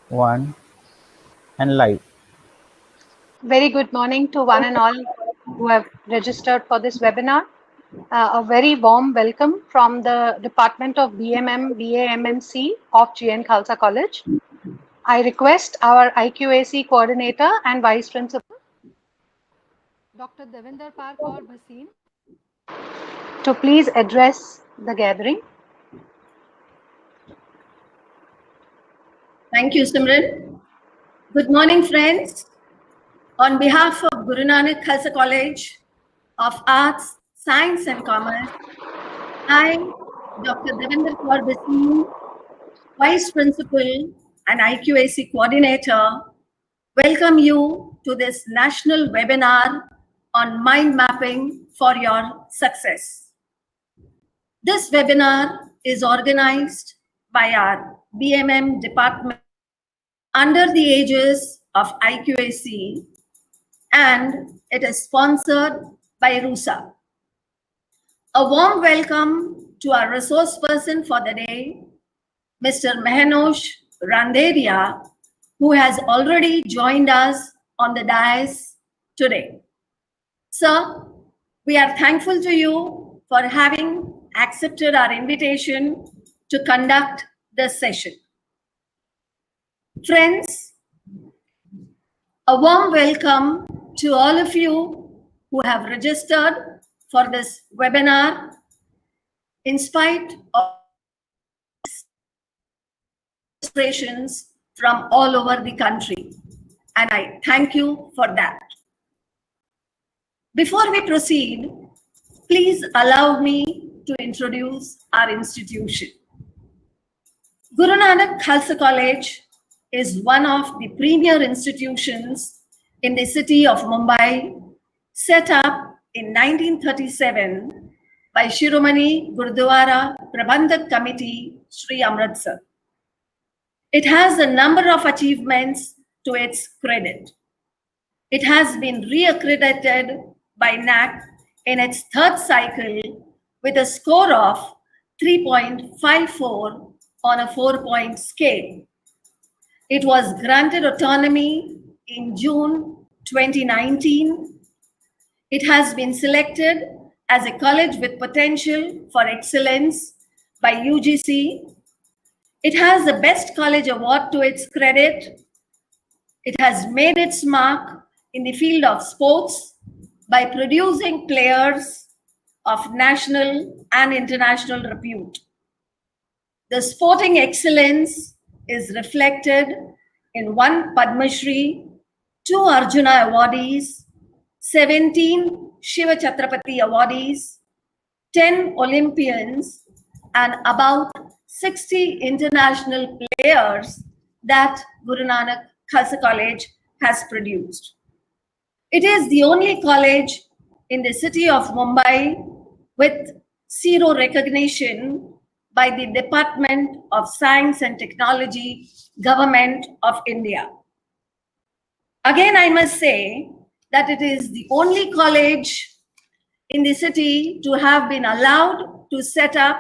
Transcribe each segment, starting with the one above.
One and live. Very good morning to one and all who have registered for this webinar. A very warm welcome from the Department of BMM BAMMC of GN Khalsa College. I request our IQAC coordinator and vice principal, Dr. Devinder Par Kaur Bhasin, to please address the gathering. Thank you, Simran. Good morning, friends. On behalf of Guru Nanak Khalsa College of Arts, Science and Commerce, I, Dr. Devinder Kaur Bhasin, Vice Principal and IQAC Coordinator, welcome you to this national webinar on mind mapping for your success. This webinar is organized by our BMM department under the aegis of IQAC, and it is sponsored by RUSA. A warm welcome to our resource person for the day, Mr. Mehanosh Randeria, who has already joined us on the dais today. Sir, we are thankful to you for having accepted our invitation to conduct this session. Friends, a warm welcome to all of you who have registered for this webinar in spite of registrations from all over the country. And I thank you for that. Before we proceed, please allow me to introduce our institution. Guru Nanak Khalsa College is one of the premier institutions in the city of Mumbai, set up in 1937 by Shiromani Gurdwara Prabandhak Committee, Sri Amritsar. It has a number of achievements to its credit. It has been re-accredited by NAC in its third cycle with a score of 3.54 on a 4-point scale. It was granted autonomy in June 2019. It has been selected as a college with potential for excellence by UGC. It has the Best College Award to its credit. It has made its mark in the field of sports by producing players of national and international repute. The sporting excellence is reflected in 1 Padma Shri, 2 Arjuna awardees, 17 Shiva Chhatrapati awardees, 10 Olympians, and about 60 international players that Guru Nanak Khalsa College has produced. It is the only college in the city of Mumbai with zero recognition by the Department of Science and Technology, Government of India. Again, I must say that it is the only college in the city to have been allowed to set up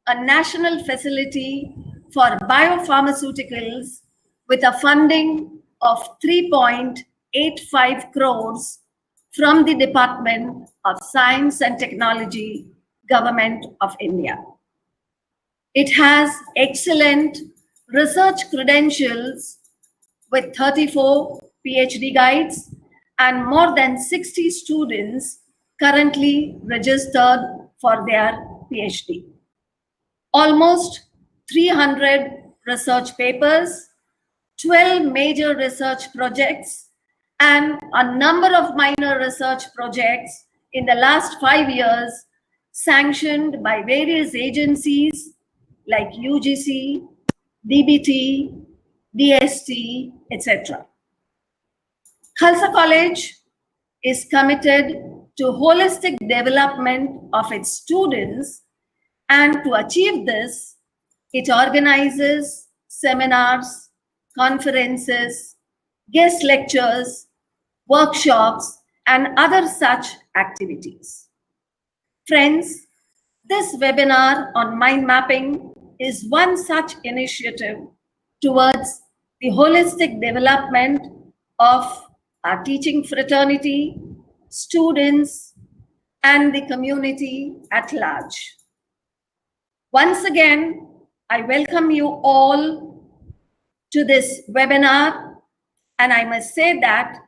a national facility for biopharmaceuticals with a funding of 3.85 crores from the Department of Science and Technology, Government of India. It has excellent research credentials with 34 PhD guides and more than 60 students currently registered for their PhD. Almost 300 research papers, 12 major research projects, and a number of minor research projects in the last 5 years sanctioned by various agencies like UGC, DBT, DST, etc. Khalsa College is committed to holistic development of its students, and to achieve this, it organizes seminars, conferences, guest lectures, workshops, and other such activities. Friends, this webinar on mind mapping is one such initiative towards the holistic development of our teaching fraternity, students, and the community at large. Once again, I welcome you all to this webinar, and I must say that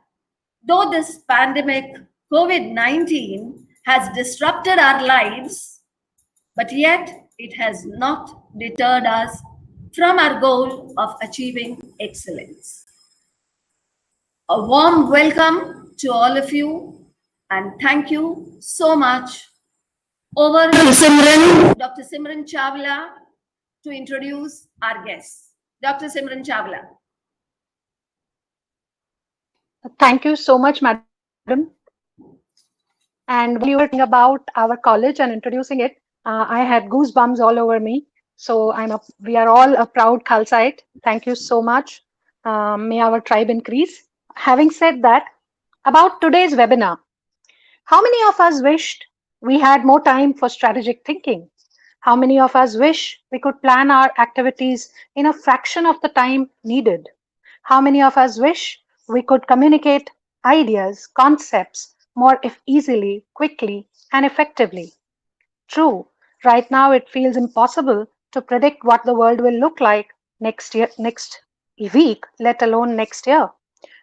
though this pandemic, COVID-19, has disrupted our lives, but yet it has not deterred us from our goal of achieving excellence. A warm welcome to all of you, and thank you so much. Over to Dr. Simran Chawla to introduce our guests. Dr. Simran Chawla. Thank you so much, madam. And while you were talking about our college and introducing it, I had goosebumps all over me. So we are all a proud Khalsaite. Thank you so much. May our tribe increase. Having said that, about today's webinar, how many of us wished we had more time for strategic thinking? How many of us wish we could plan our activities in a fraction of the time needed? How many of us wish we could communicate ideas, concepts more easily, quickly, and effectively? True, right now it feels impossible to predict what the world will look like next week, let alone next year.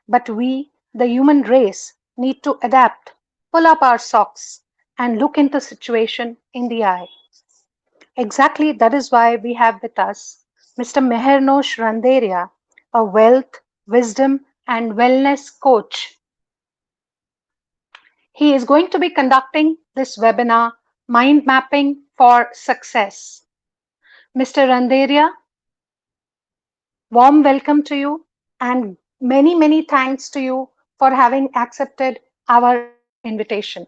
But we, the human race, need to adapt, pull up our socks, and look into situation in the eye. Exactly that is why we have with us Mr. Mehernosh Randeria, a wealth, wisdom, and wellness coach. He is going to be conducting this webinar, Mind Mapping for Success. Mr. Randeria, warm welcome to you and many, many thanks to you for having accepted our invitation.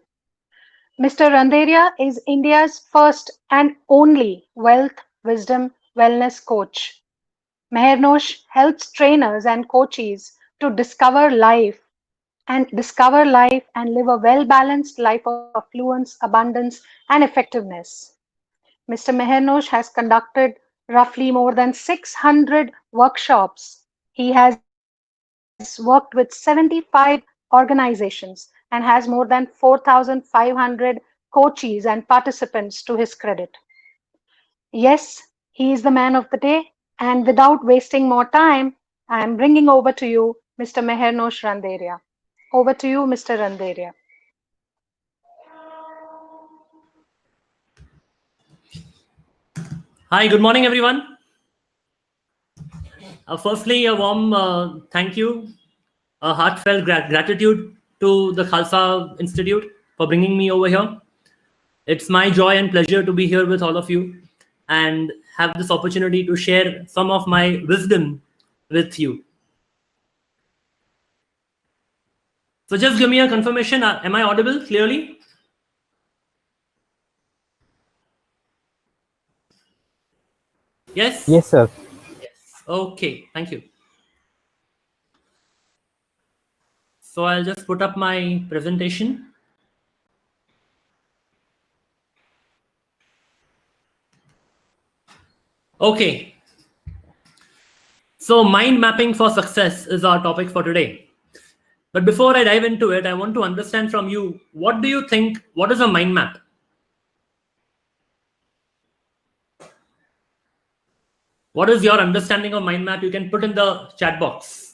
Mr. Randeria is India's first and only wealth, wisdom, wellness coach. Mehernosh helps trainers and coaches to discover life and live a well-balanced life of affluence, abundance, and effectiveness. Mr. Mehernosh has conducted roughly more than 600 workshops. He has worked with 75 organizations and has more than 4,500 coaches and participants to his credit. Yes, he is the man of the day. And without wasting more time, I am bringing over to you Mr. Mehernosh Randeria. Over to you, Mr. Randeria. Hi, good morning, everyone. Firstly, a warm thank you, a heartfelt gratitude to the Khalsa Institute for bringing me over here. It's my joy and pleasure to be here with all of you and have this opportunity to share some of my wisdom with you. So just give me a confirmation. Am I audible clearly? Yes? Yes, sir. Okay, thank you. So I'll just put up my presentation. Okay. So mind mapping for success is our topic for today. But before I dive into it, I want to understand from you, what do you think, what is a mind map? What is your understanding of mind map? You can put in the chat box.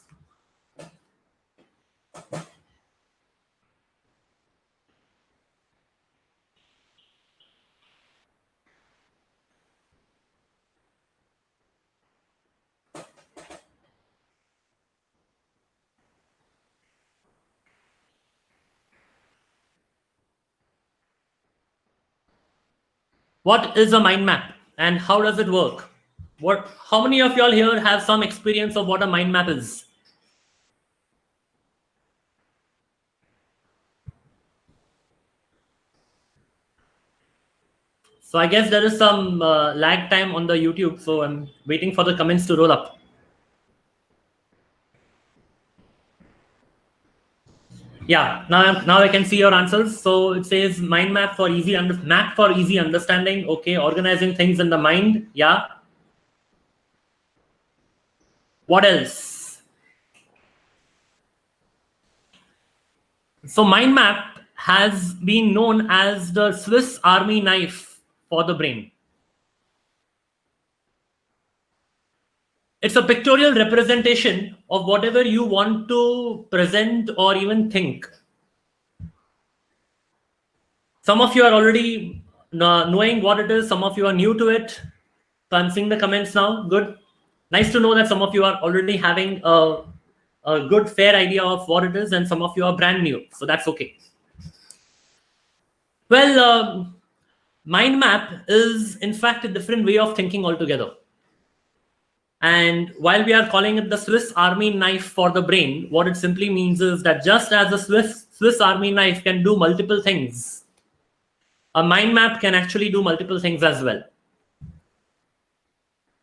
What is a mind map and how does it work? How many of y'all here have some experience of what a mind map is? So I guess there is some lag time on the YouTube, so I'm waiting for the comments to roll up. Yeah, now I can see your answers. So it says mind map for easy understanding. Okay, organizing things in the mind. Yeah. What else? So mind map has been known as the Swiss Army knife for the brain. It's a pictorial representation of whatever you want to present or even think. Some of you are already knowing what it is. Some of you are new to it. So I'm seeing the comments now. Good. Nice to know that some of you are already having a good, fair idea of what it is, and some of you are brand new. So that's okay. Well, mind map is in fact a different way of thinking altogether. And while we are calling it the Swiss Army knife for the brain, what it simply means is that just as the Swiss Army knife can do multiple things, a mind map can actually do multiple things as well.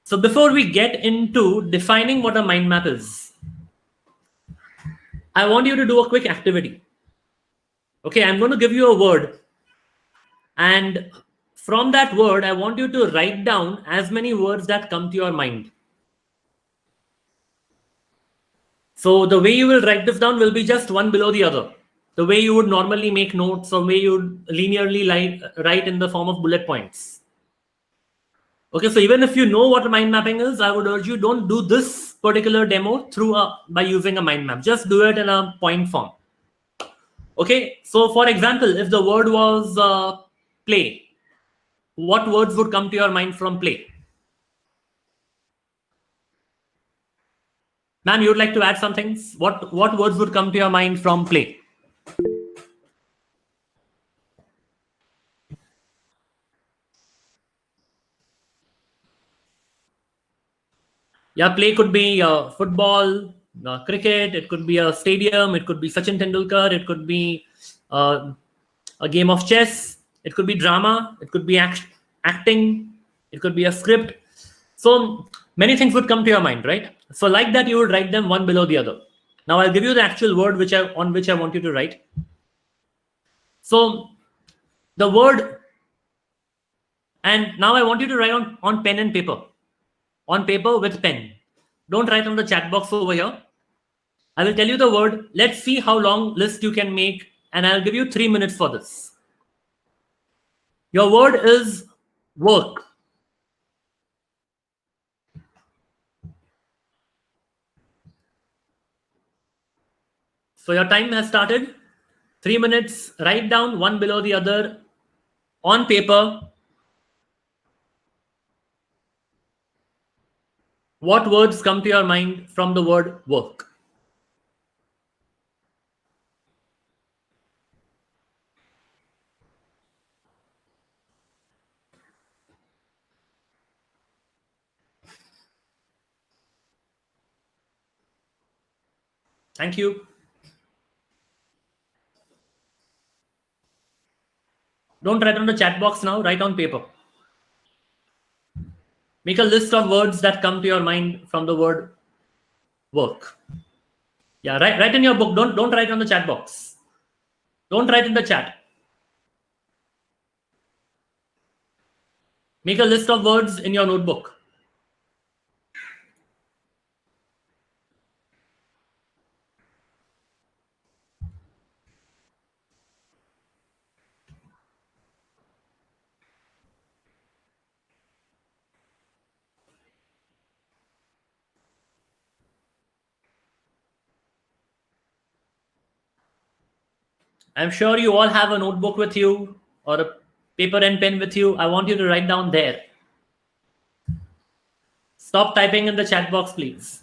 So before we get into defining what a mind map is, I want you to do a quick activity. Okay, I'm going to give you a word. And from that word, I want you to write down as many words that come to your mind. So the way you will write this down will be just one below the other. The way you would normally make notes, or way you would linearly write in the form of bullet points. Okay, so even if you know what mind mapping is, I would urge you, don't do this particular demo by using a mind map. Just do it in a point form. Okay, so for example, if the word was play, what words would come to your mind from play? Ma'am, you would like to add some things? What words would come to your mind from play? Yeah, play could be football, cricket. It could be a stadium. It could be Sachin Tendulkar. It could be uh, a game of chess. It could be drama. It could be acting. It could be a script. So many things would come to your mind, right? So like that, you would write them one below the other. Now I'll give you the actual word on which I want you to write. So the word, and now I want you to write on pen and paper. On paper with pen. Don't write on the chat box over here. I will tell you the word. Let's see how long list you can make, and I'll give you 3 minutes for this. Your word is work. So your time has started. 3 minutes. Write down one below the other on paper. What words come to your mind from the word work? Thank you. Don't write on the chat box now. Write on paper. Make a list of words that come to your mind from the word work. Yeah, write in your book. Don't write on the chat box. Don't write in the chat. Make a list of words in your notebook. I'm sure you all have a notebook with you or a paper and pen with you. I want you to write down there. Stop typing in the chat box, please.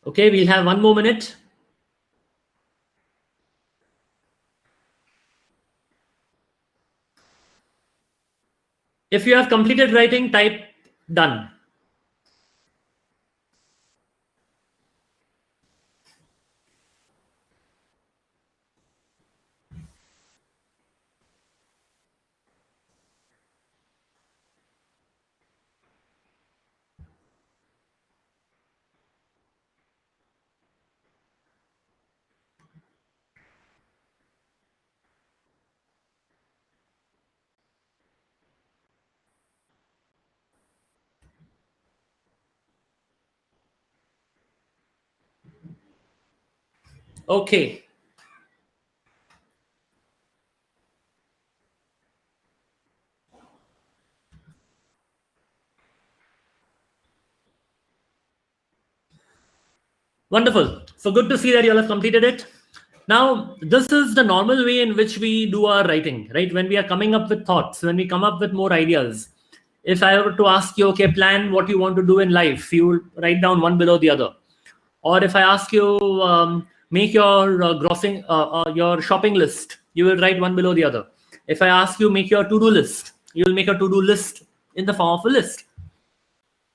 Okay, we'll have 1 more minute. If you have completed writing, type done. Okay. Wonderful. So good to see that you all have completed it. Now, this is the normal way in which we do our writing, right? When we are coming up with thoughts, when we come up with more ideas. If I were to ask you, okay, plan what you want to do in life, you will write down one below the other. Or if I ask you, make your your shopping list, you will write one below the other. If I ask you, make your to-do list, you will make a to-do list in the form of a list.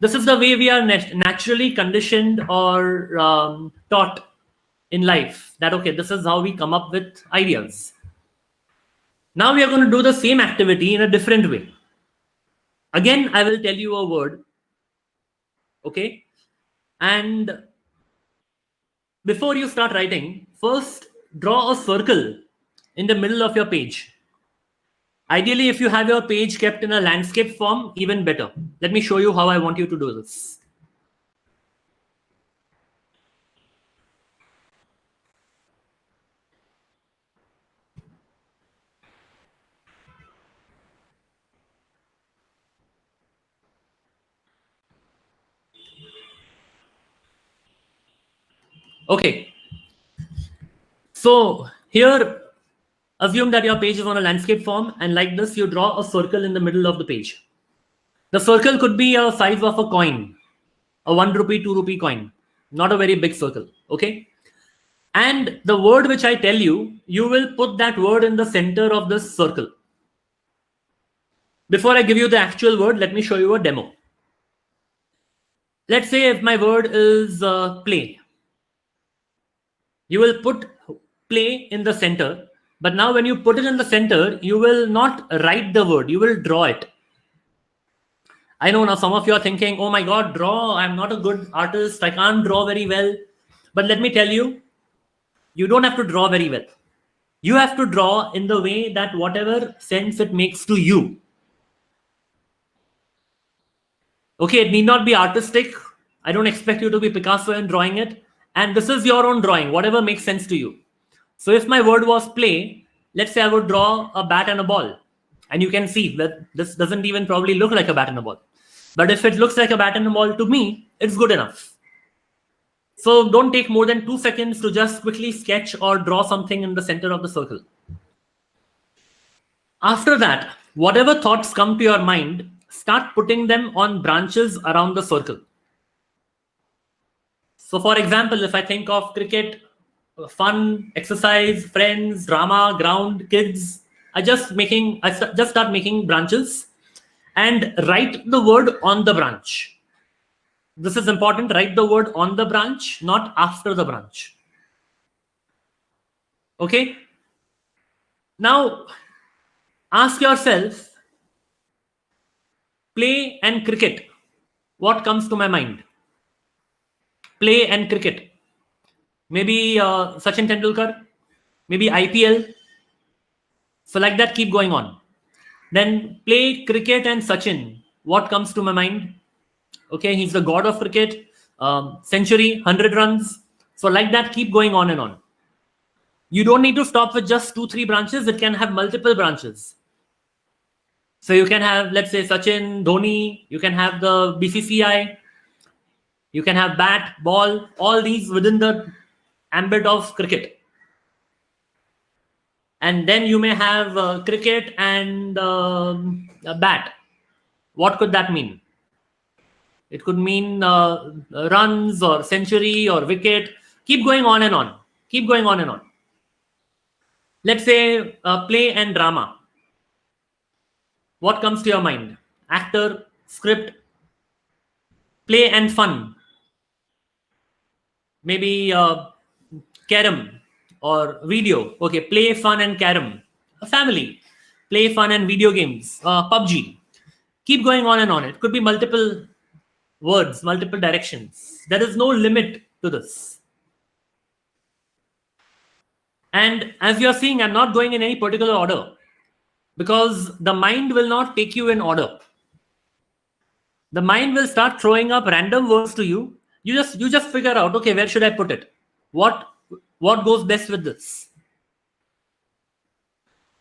This is the way we are naturally conditioned or taught in life, that okay, this is how we come up with ideas. Now we are going to do the same activity in a different way. Again, I will tell you a word, okay, and before you start writing, first draw a circle in the middle of your page. Ideally, if you have your page kept in a landscape form, even better. Let me show you how I want you to do this. Okay. So here, assume that your page is on a landscape form, and like this, you draw a circle in the middle of the page. The circle could be a size of a coin, a 1 rupee, 2 rupee coin, not a very big circle. Okay. And the word which I tell you, you will put that word in the center of this circle. Before I give you the actual word, let me show you a demo. Let's say if my word is play, you will put play in the center. But now when you put it in the center, you will not write the word, you will draw it. I know now some of you are thinking, oh my God, draw, I'm not a good artist, I can't draw very well. But let me tell you, you don't have to draw very well. You have to draw in the way that whatever sense it makes to you. Okay, it need not be artistic. I don't expect you to be Picasso in drawing it. And this is your own drawing, whatever makes sense to you. So if my word was play, let's say I would draw a bat and a ball. And you can see that this doesn't even probably look like a bat and a ball. But if it looks like a bat and a ball to me, it's good enough. So don't take more than 2 seconds to just quickly sketch or draw something in the center of the circle. After that, whatever thoughts come to your mind, start putting them on branches around the circle. So for example, if I think of cricket, fun, exercise, friends, drama, ground, kids, I just start making branches and write the word on the branch. This is important. Write the word on the branch, not after the branch. Okay. Now ask yourself, play and cricket. What comes to my mind? Play and cricket. Maybe Sachin Tendulkar, maybe IPL. So like that, keep going on. Then play, cricket and Sachin. What comes to my mind? Okay, he's the god of cricket. Century, 100 runs. So like that, keep going on and on. You don't need to stop with just 2-3 branches. It can have multiple branches. So you can have, let's say, Sachin, Dhoni. You can have the BCCI. You can have bat, ball, all these within the ambit of cricket. And then you may have cricket and a bat. What could that mean? It could mean runs or century or wicket. Keep going on and on. Keep going on and on. Let's say play and drama. What comes to your mind? Actor, script, play and fun. Maybe carom or video. Okay, play, fun and carom. A family. Play, fun and video games. PUBG. Keep going on and on. It could be multiple words, multiple directions. There is no limit to this. And as you're seeing, I'm not going in any particular order because the mind will not take you in order. The mind will start throwing up random words to you. You just figure out, okay, where should I put it? What what goes best with this?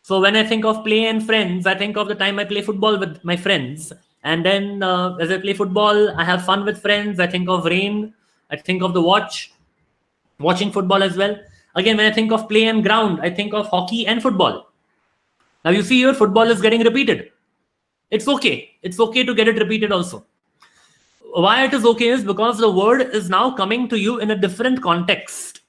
So when I think of play and friends, I think of the time I play football with my friends. And then as I play football, I have fun with friends. I think of rain. I think of the watching football as well. Again, when I think of play and ground, I think of hockey and football. Now you see here, football is getting repeated. It's okay. It's okay to get it repeated also. Why it is okay is because the word is now coming to you in a different context.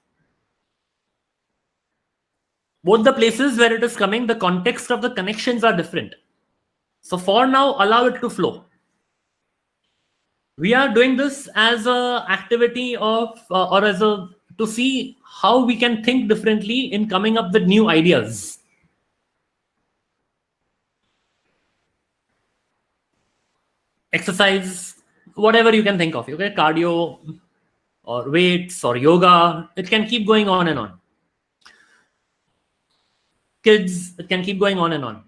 Both the places where it is coming, the context of the connections are different. So for now, allow it to flow. We are doing this as a activity of, or as a, to see how we can think differently in coming up with new ideas. Exercise, whatever you can think of, okay? Cardio or weights or yoga, it can keep going on and on. Kids, it can keep going on and on.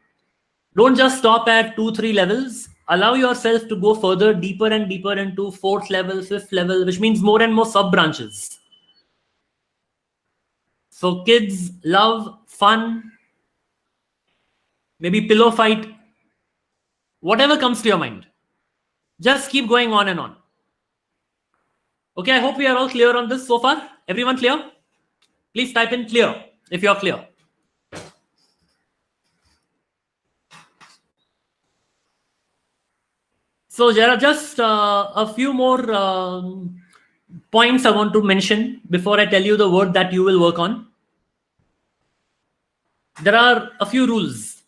Don't just stop at 2-3 levels. Allow yourself to go further, deeper and deeper into 4th level, 5th level, which means more and more sub branches. So kids love fun, maybe pillow fight, whatever comes to your mind. Just keep going on and on. Okay, I hope we are all clear on this so far. Everyone clear? Please type in clear if you're clear. So there are just a few more points I want to mention before I tell you the word that you will work on. There are a few rules.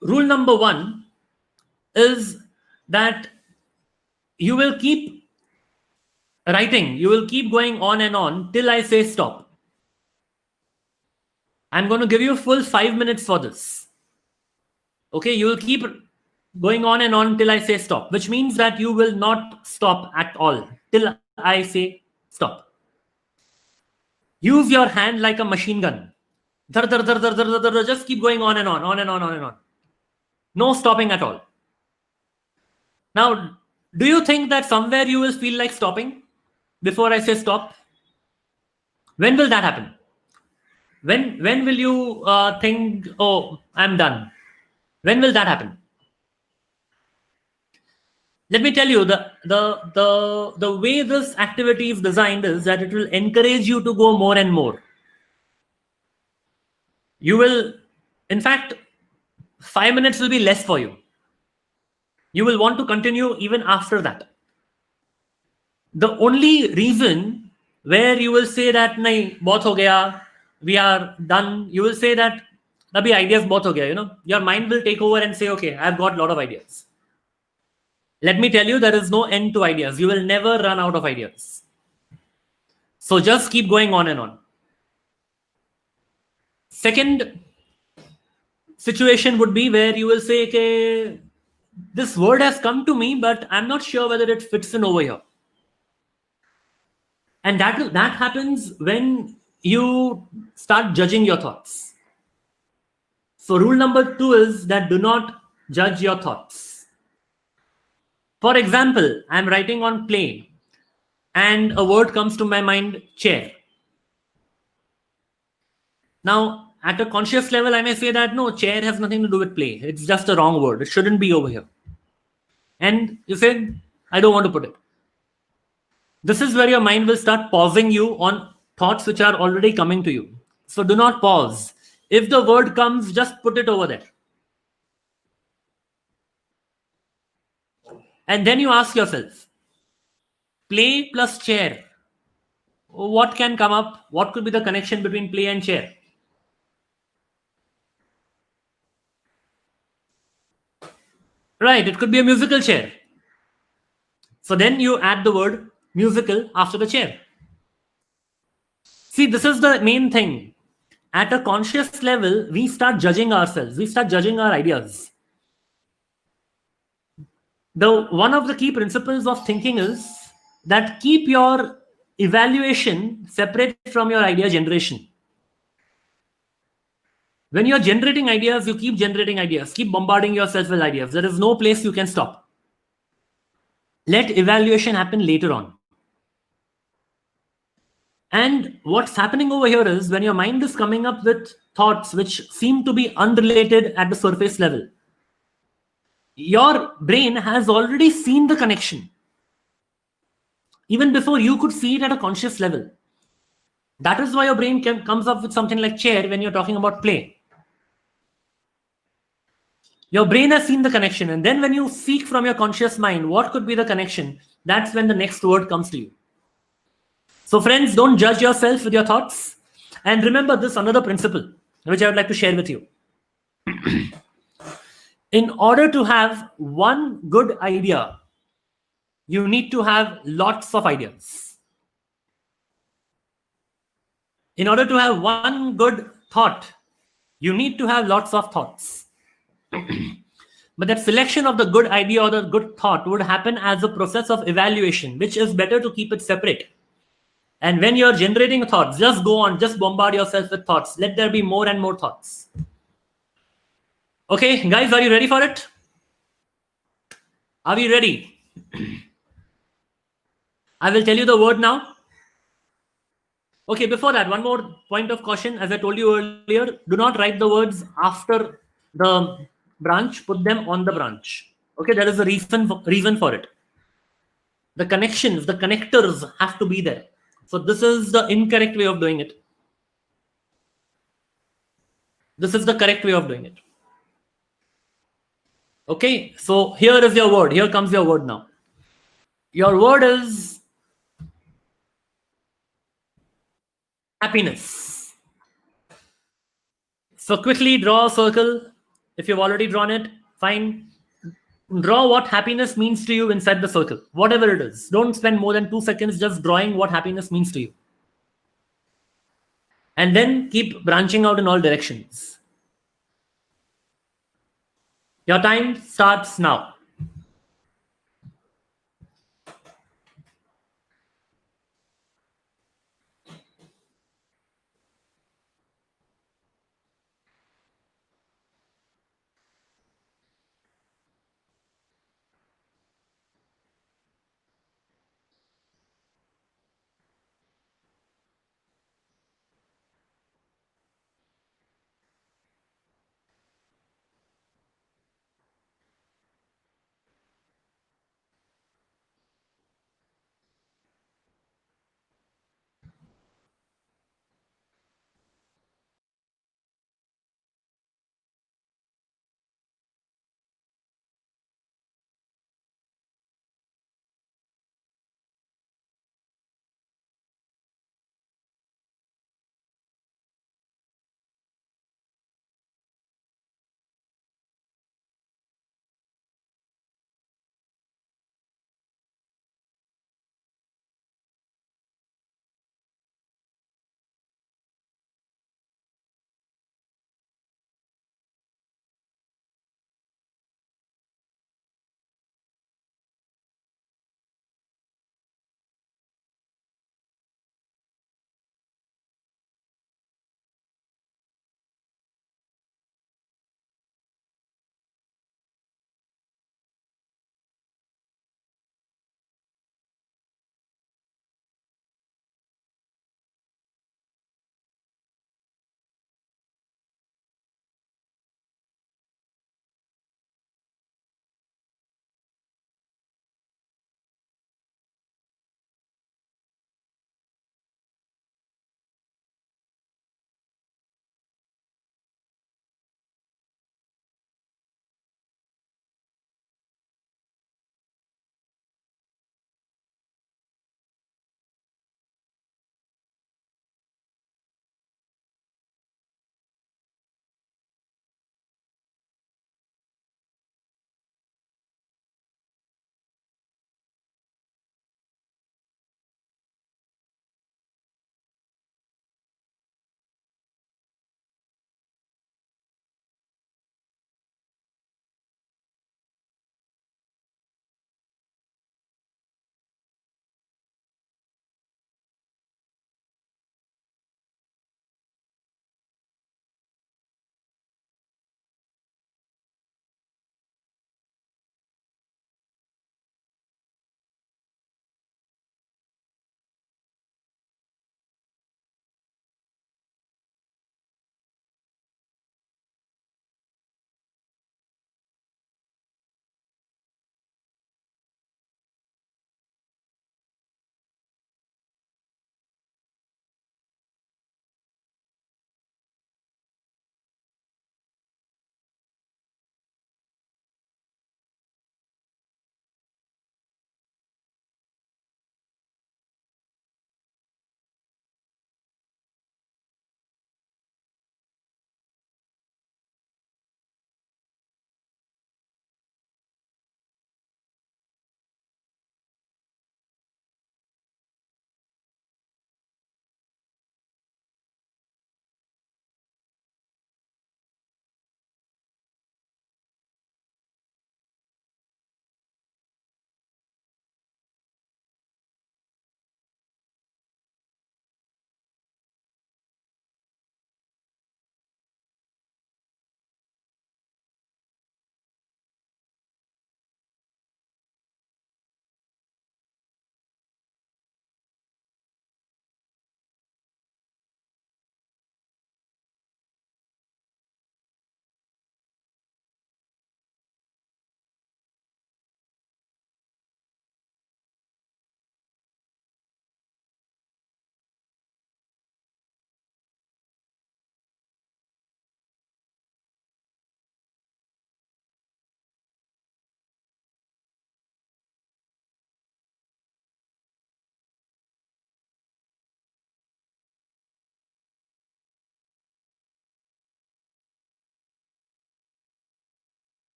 Rule number 1 is that you will keep writing. You will keep going on and on till I say stop. I'm going to give you full 5 minutes for this. Okay, you will keep going on and on till I say stop, which means that you will not stop at all till I say stop. Use your hand like a machine gun. Dhar, dhar, dhar, dhar, dhar, dhar, dhar, just keep going on and on, on and on, on and on. No stopping at all. Now, do you think that somewhere you will feel like stopping before I say stop? When will that happen? When will you think, oh, I'm done? When will that happen? Let me tell you, the way this activity is designed is that it will encourage you to go more and more. You will, in fact, 5 minutes will be less for you. You will want to continue even after that. The only reason where you will say that nahi, bahut ho gaya, we are done, you will say that abhi ideas bahut ho gaya, you know, your mind will take over and say, okay, I've got a lot of ideas. Let me tell you, there is no end to ideas. You will never run out of ideas. So just keep going on and on. Second situation would be where you will say, okay, this word has come to me, but I'm not sure whether it fits in over here. And that happens when you start judging your thoughts. So rule number 2 is that do not judge your thoughts. For example, I'm writing on play and a word comes to my mind, chair. Now, at a conscious level, I may say that no, chair has nothing to do with play. It's just a wrong word. It shouldn't be over here. And you say, I don't want to put it. This is where your mind will start pausing you on thoughts which are already coming to you. So do not pause. If the word comes, just put it over there. And then you ask yourself, play plus chair. What can come up? What could be the connection between play and chair? Right, it could be a musical chair. So then you add the word musical after the chair. See, this is the main thing. At a conscious level, we start judging ourselves. We start judging our ideas. One of the key principles of thinking is that keep your evaluation separate from your idea generation. When you're generating ideas, you keep generating ideas. Keep bombarding yourself with ideas. There is no place you can stop. Let evaluation happen later on. And what's happening over here is when your mind is coming up with thoughts which seem to be unrelated at the surface level, your brain has already seen the connection even before you could see it at a conscious level. That is why your brain comes up with something like chair when you're talking about play. Your brain has seen the connection, and then when you seek from your conscious mind what could be the connection, that's when the next word comes to you. So, friends, don't judge yourself with your thoughts. And remember this another principle, which I would like to share with you. In order to have one good idea, you need to have lots of ideas. In order to have one good thought, you need to have lots of thoughts. But that selection of the good idea or the good thought would happen as a process of evaluation, which is better to keep it separate. And when you're generating thoughts, just go on, just bombard yourself with thoughts. Let there be more and more thoughts. Okay, guys, are you ready for it? Are we ready? I will tell you the word now. Okay, before that, one more point of caution. As I told you earlier, do not write the words after the branch, put them on the branch. Okay, there is a reason for it. The connections, the connectors have to be there. So this is the incorrect way of doing it. This is the correct way of doing it. Okay, so here is your word. Here comes your word now. Your word is happiness. So quickly draw a circle. If you've already drawn it, fine. Draw what happiness means to you inside the circle, whatever it is. Don't spend more than 2 seconds just drawing what happiness means to you. And then keep branching out in all directions. Your time starts now.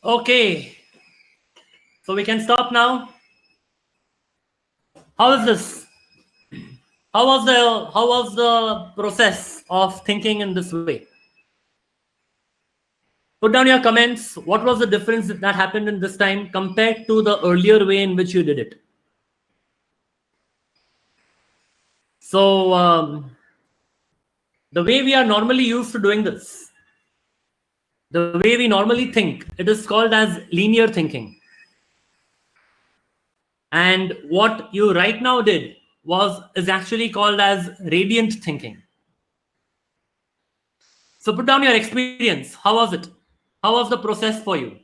Okay. So we can stop now. How is this? How was the process of thinking in this way? Put down your comments. What was the difference that happened in this time compared to the earlier way in which you did it? So the way we are normally used to doing this, the way we normally think, it is called as linear thinking. And what you right now did is actually called as radiant thinking. So put down your experience. How was it? How was the process for you?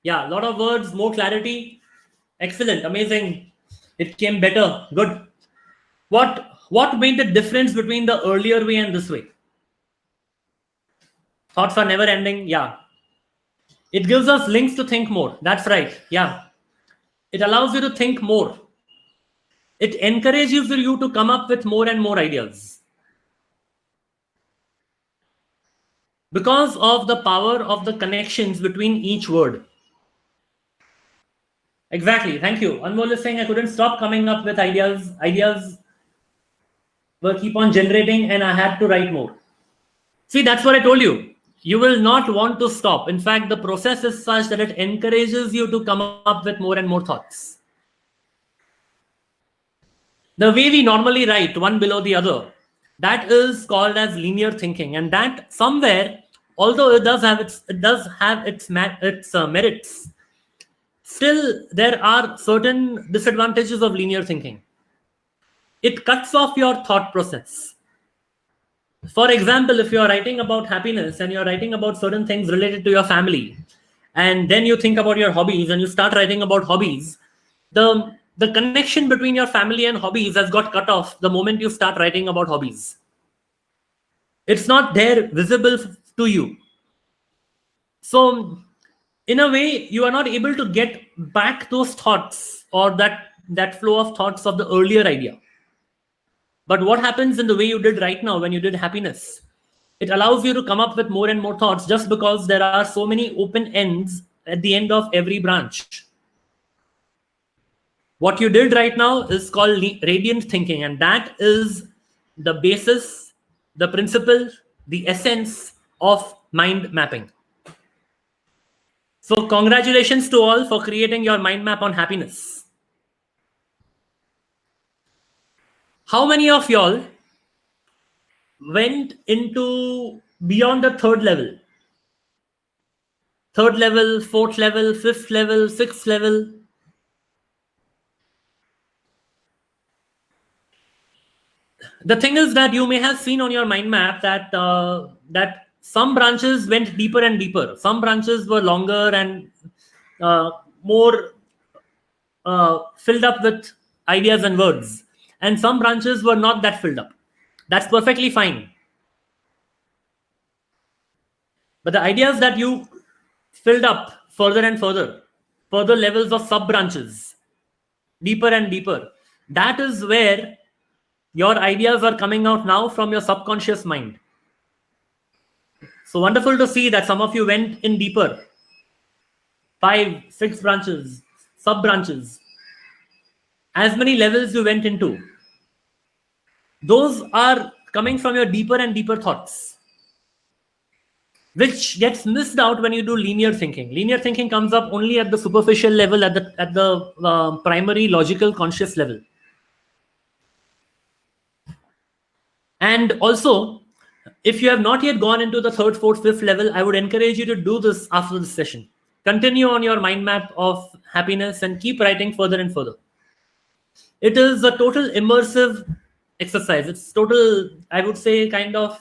Yeah, a lot of words, more clarity. Excellent, amazing. It came better. Good. What made the difference between the earlier way and this way? Thoughts are never ending. Yeah. It gives us links to think more. That's right. Yeah. It allows you to think more. It encourages you to come up with more and more ideas. Because of the power of the connections between each word. Exactly. Thank you. Anmol is saying I couldn't stop coming up with ideas. Ideas were keep on generating and I had to write more. See, that's what I told you. You will not want to stop. In fact, the process is such that it encourages you to come up with more and more thoughts. The way we normally write one below the other, that is called as linear thinking. And that somewhere, although it does have its merits, still there are certain disadvantages of linear thinking. It cuts off your thought process. For example, if you are writing about happiness and you're writing about certain things related to your family, and then you think about your hobbies and you start writing about hobbies, the connection between your family and hobbies has got cut off the moment you start writing about hobbies. It's not there visible to you. So in a way, you are not able to get back those thoughts or that flow of thoughts of the earlier idea. But what happens in the way you did right now when you did happiness? It allows you to come up with more and more thoughts just because there are so many open ends at the end of every branch. What you did right now is called radiant thinking, and that is the basis, the principle, the essence of mind mapping. So congratulations to all for creating your mind map on happiness. How many of y'all went into beyond the third level? Third level, fourth level, fifth level, sixth level. The thing is that you may have seen on your mind map that that some branches went deeper and deeper. Some branches were longer and more filled up with ideas and words. And some branches were not that filled up. That's perfectly fine. But the ideas that you filled up further and further levels of sub branches, deeper and deeper, that is where your ideas are coming out now from your subconscious mind. So wonderful to see that some of you went in deeper. 5, 6 branches, sub branches. As many levels you went into. Those are coming from your deeper and deeper thoughts, which gets missed out when you do linear thinking. Linear thinking comes up only at the superficial level, at the primary logical conscious level. And also, if you have not yet gone into the third, fourth, fifth level, I would encourage you to do this after this session. Continue on your mind map of happiness and keep writing further and further. It is a total immersive exercise. It's total, I would say, kind of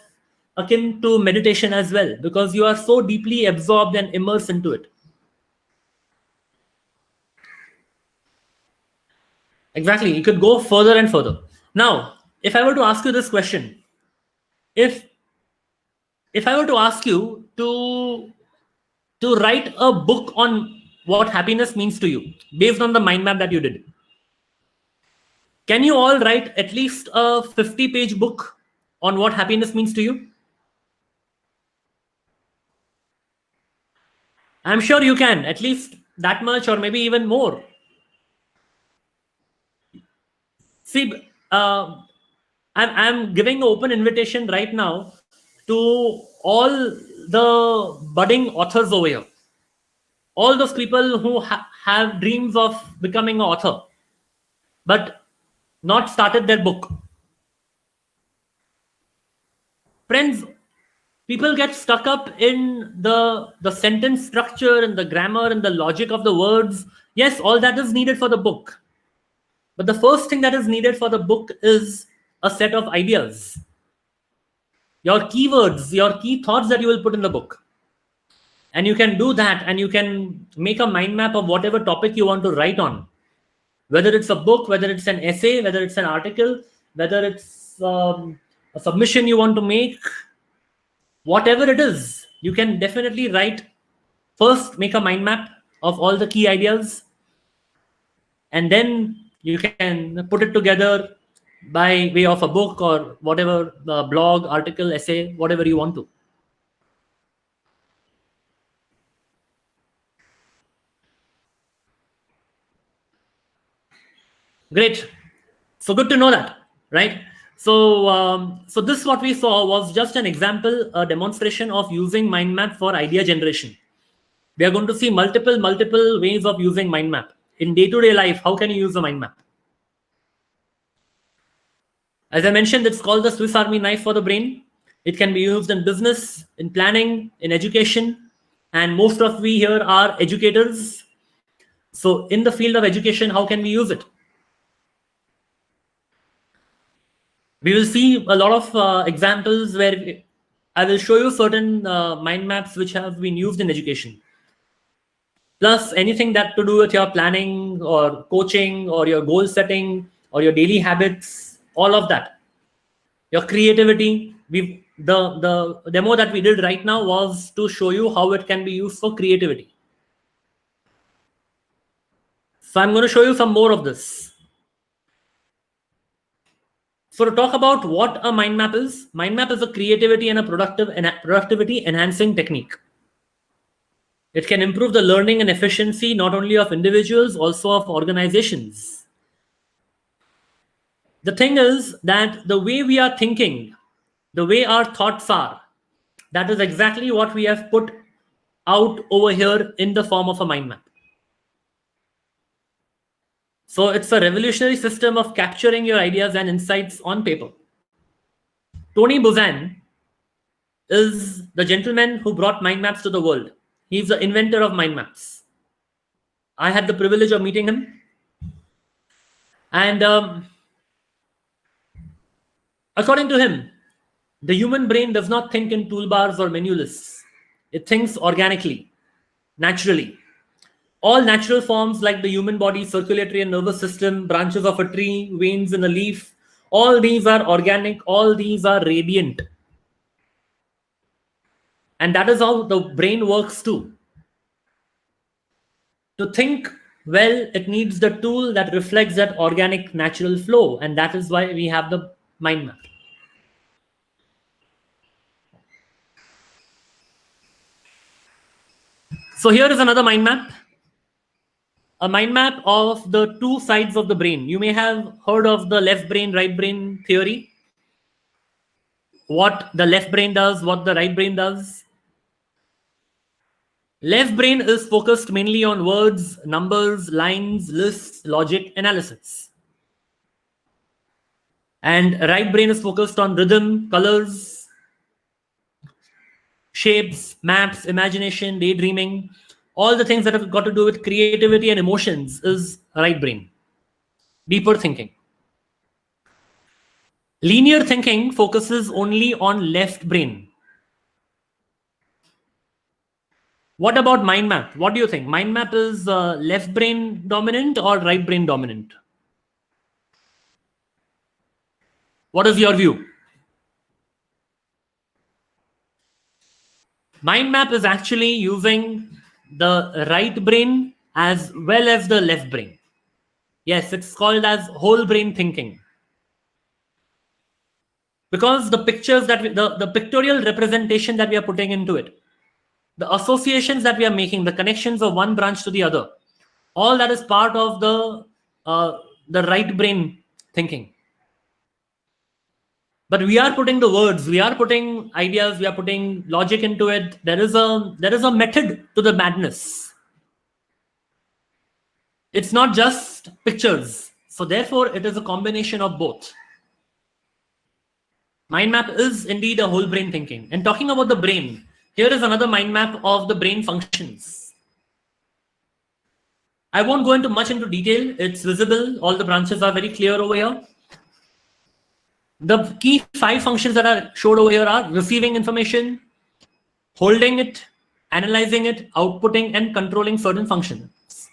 akin to meditation as well, because you are so deeply absorbed and immersed into it. Exactly. You could go further and further. Now, if I were to ask you this question, if I were to ask you to write a book on what happiness means to you based on the mind map that you did, Can you all write at least a 50-page book on what happiness means to you? I'm sure you can, at least that much or maybe even more. See, I'm giving an open invitation right now to all the budding authors over here. All those people who have dreams of becoming an author, but not started their book. Friends, people get stuck up in the sentence structure and the grammar and the logic of the words. Yes, all that is needed for the book. But the first thing that is needed for the book is a set of ideas. Your keywords, your key thoughts that you will put in the book. And you can do that, and you can make a mind map of whatever topic you want to write on. Whether it's a book, whether it's an essay, whether it's an article, whether it's a submission you want to make, whatever it is, you can definitely write. First, make a mind map of all the key ideas, and then you can put it together by way of a book or whatever, blog, article, essay, whatever you want to. Great. So good to know that, right? So this what we saw was just an example, a demonstration of using mind map for idea generation. We are going to see multiple ways of using mind map in day-to-day life. How can you use a mind map? As I mentioned, it's called the Swiss Army knife for the brain. It can be used in business, in planning, in education, and most of we here are educators. So in the field of education, how can we use it? We will see a lot of examples where I will show you certain mind maps which have been used in education. Plus anything that to do with your planning or coaching or your goal setting or your daily habits, all of that. Your creativity. The demo that we did right now was to show you how it can be used for creativity. So I'm going to show you some more of this. So to talk about what a mind map is a creativity and a productivity enhancing technique. It can improve the learning and efficiency not only of individuals, also of organizations. The thing is that the way we are thinking, the way our thoughts are, that is exactly what we have put out over here in the form of a mind map. So it's a revolutionary system of capturing your ideas and insights on paper. Tony Buzan is the gentleman who brought mind maps to the world. He's the inventor of mind maps. I had the privilege of meeting him. And according to him, the human brain does not think in toolbars or menu lists. It thinks organically, naturally. All natural forms like the human body, circulatory and nervous system, branches of a tree, veins in a leaf, all these are organic, all these are radiant. And that is how the brain works too. To think well, it needs the tool that reflects that organic natural flow. And that is why we have the mind map. So here is another mind map. A mind map of the two sides of the brain. You may have heard of the left brain, right brain theory. What the left brain does, what the right brain does. Left brain is focused mainly on words, numbers, lines, lists, logic, analysis. And right brain is focused on rhythm, colors, shapes, maps, imagination, daydreaming. All the things that have got to do with creativity and emotions is right brain. Deeper thinking. Linear thinking focuses only on left brain. What about mind map? What do you think? Mind map is left brain dominant or right brain dominant? What is your view? Mind map is actually using the right brain as well as the left brain. Yes, it's called as whole brain thinking. Because the pictures that the pictorial representation that we are putting into it, the associations that we are making, the connections of one branch to the other, all that is part of the right brain thinking. But we are putting the words, we are putting ideas, we are putting logic into it. There is a method to the madness. It's not just pictures. So therefore, it is a combination of both. Mind map is indeed a whole brain thinking. And talking about the brain, here is another mind map of the brain functions. I won't go into much into detail. It's visible. All the branches are very clear over here. The key 5 functions that are showed over here are receiving information, holding it, analyzing it, outputting, and controlling certain functions.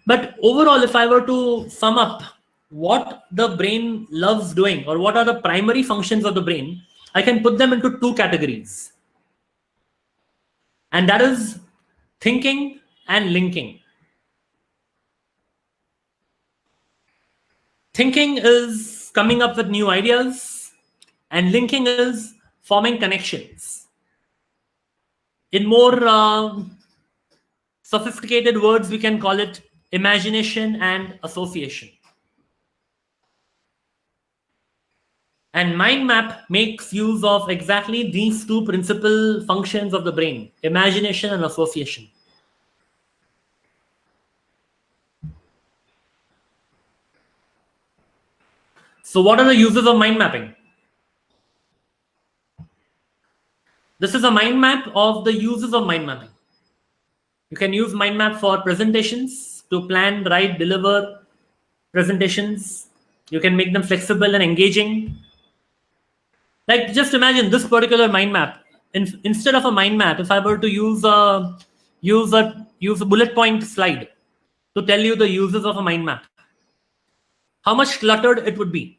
But overall, if I were to sum up what the brain loves doing, or what are the primary functions of the brain, I can put them into 2 categories. And that is thinking and linking. Thinking is coming up with new ideas, and linking is forming connections. In more sophisticated words, we can call it imagination and association. And mind map makes use of exactly these 2 principal functions of the brain, imagination and association. So what are the uses of mind mapping? This is a mind map of the uses of mind mapping. You can use mind map for presentations, to plan, write, deliver presentations. You can make them flexible and engaging. Like, just imagine this particular mind map. Instead of a mind map, if I were to use a bullet point slide to tell you the uses of a mind map, how much cluttered it would be.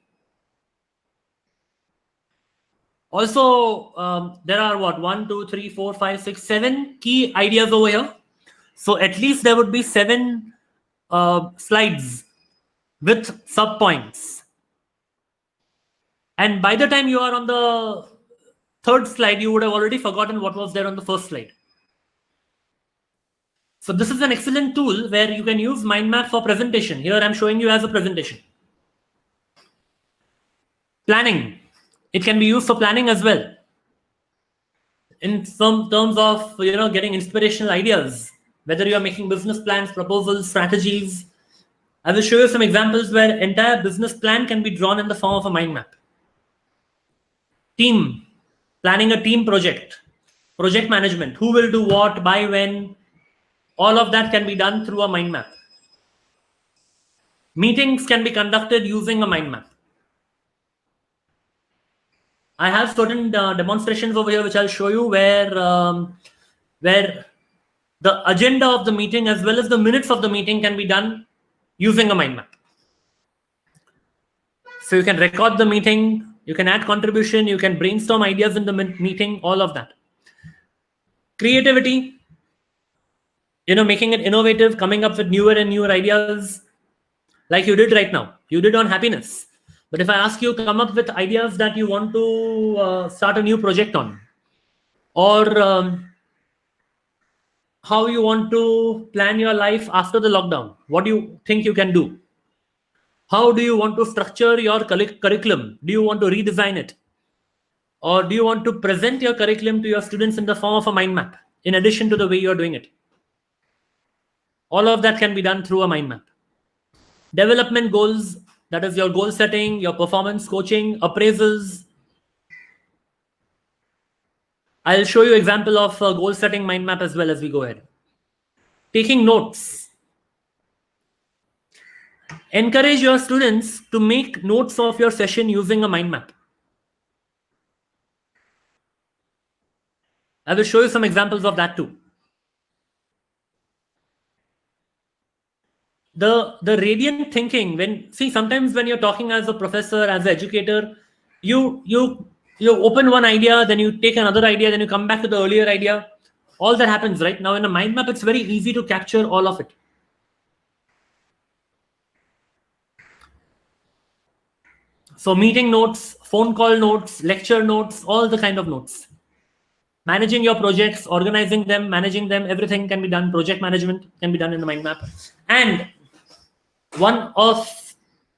Also, there are what, 1, 2, 3, 4, 5, 6, 7 key ideas over here. So at least there would be 7 slides with sub points. And by the time you are on the 3rd slide, you would have already forgotten what was there on the 1st slide. So this is an excellent tool where you can use mind map for presentation. Here I'm showing you as a presentation. Planning. It can be used for planning as well. In some terms of, getting inspirational ideas, whether you are making business plans, proposals, strategies. I will show you some examples where entire business plan can be drawn in the form of a mind map. Team, planning a team project, project management, who will do what, by when, all of that can be done through a mind map. Meetings can be conducted using a mind map. I have certain demonstrations over here which I'll show you where the agenda of the meeting as well as the minutes of the meeting can be done using a mind map. So you can record the meeting, you can add contribution, you can brainstorm ideas in the meeting, all of that. Creativity, making it innovative, coming up with newer and newer ideas, like you did right now. You did on happiness. But if I ask you to come up with ideas that you want to start a new project on, or how you want to plan your life after the lockdown, what do you think you can do? How do you want to structure your curriculum? Do you want to redesign it? Or do you want to present your curriculum to your students in the form of a mind map, in addition to the way you're doing it? All of that can be done through a mind map. Development goals, that is your goal setting, your performance coaching, appraisals. I'll show you example of a goal setting mind map as well as we go ahead. Taking notes. Encourage your students to make notes of your session using a mind map. I will show you some examples of that too. The radiant thinking, sometimes when you're talking as a professor, as an educator, you open one idea, then you take another idea, then you come back to the earlier idea. All that happens right now in a mind map. It's very easy to capture all of it. So meeting notes, phone call notes, lecture notes, all the kind of notes. Managing your projects, organizing them, managing them, everything can be done. Project management can be done in the mind map. And one of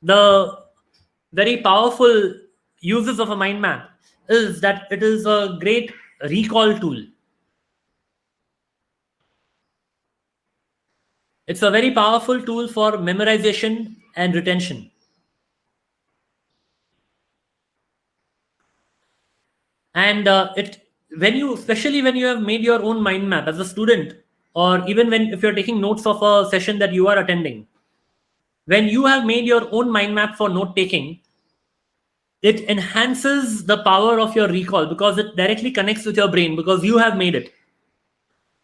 the very powerful uses of a mind map is that it is a great recall tool. It's a very powerful tool for memorization and retention. And especially when you have made your own mind map as a student, or even if you're taking notes of a session that you are attending, when you have made your own mind map for note taking, it enhances the power of your recall because it directly connects with your brain because you have made it.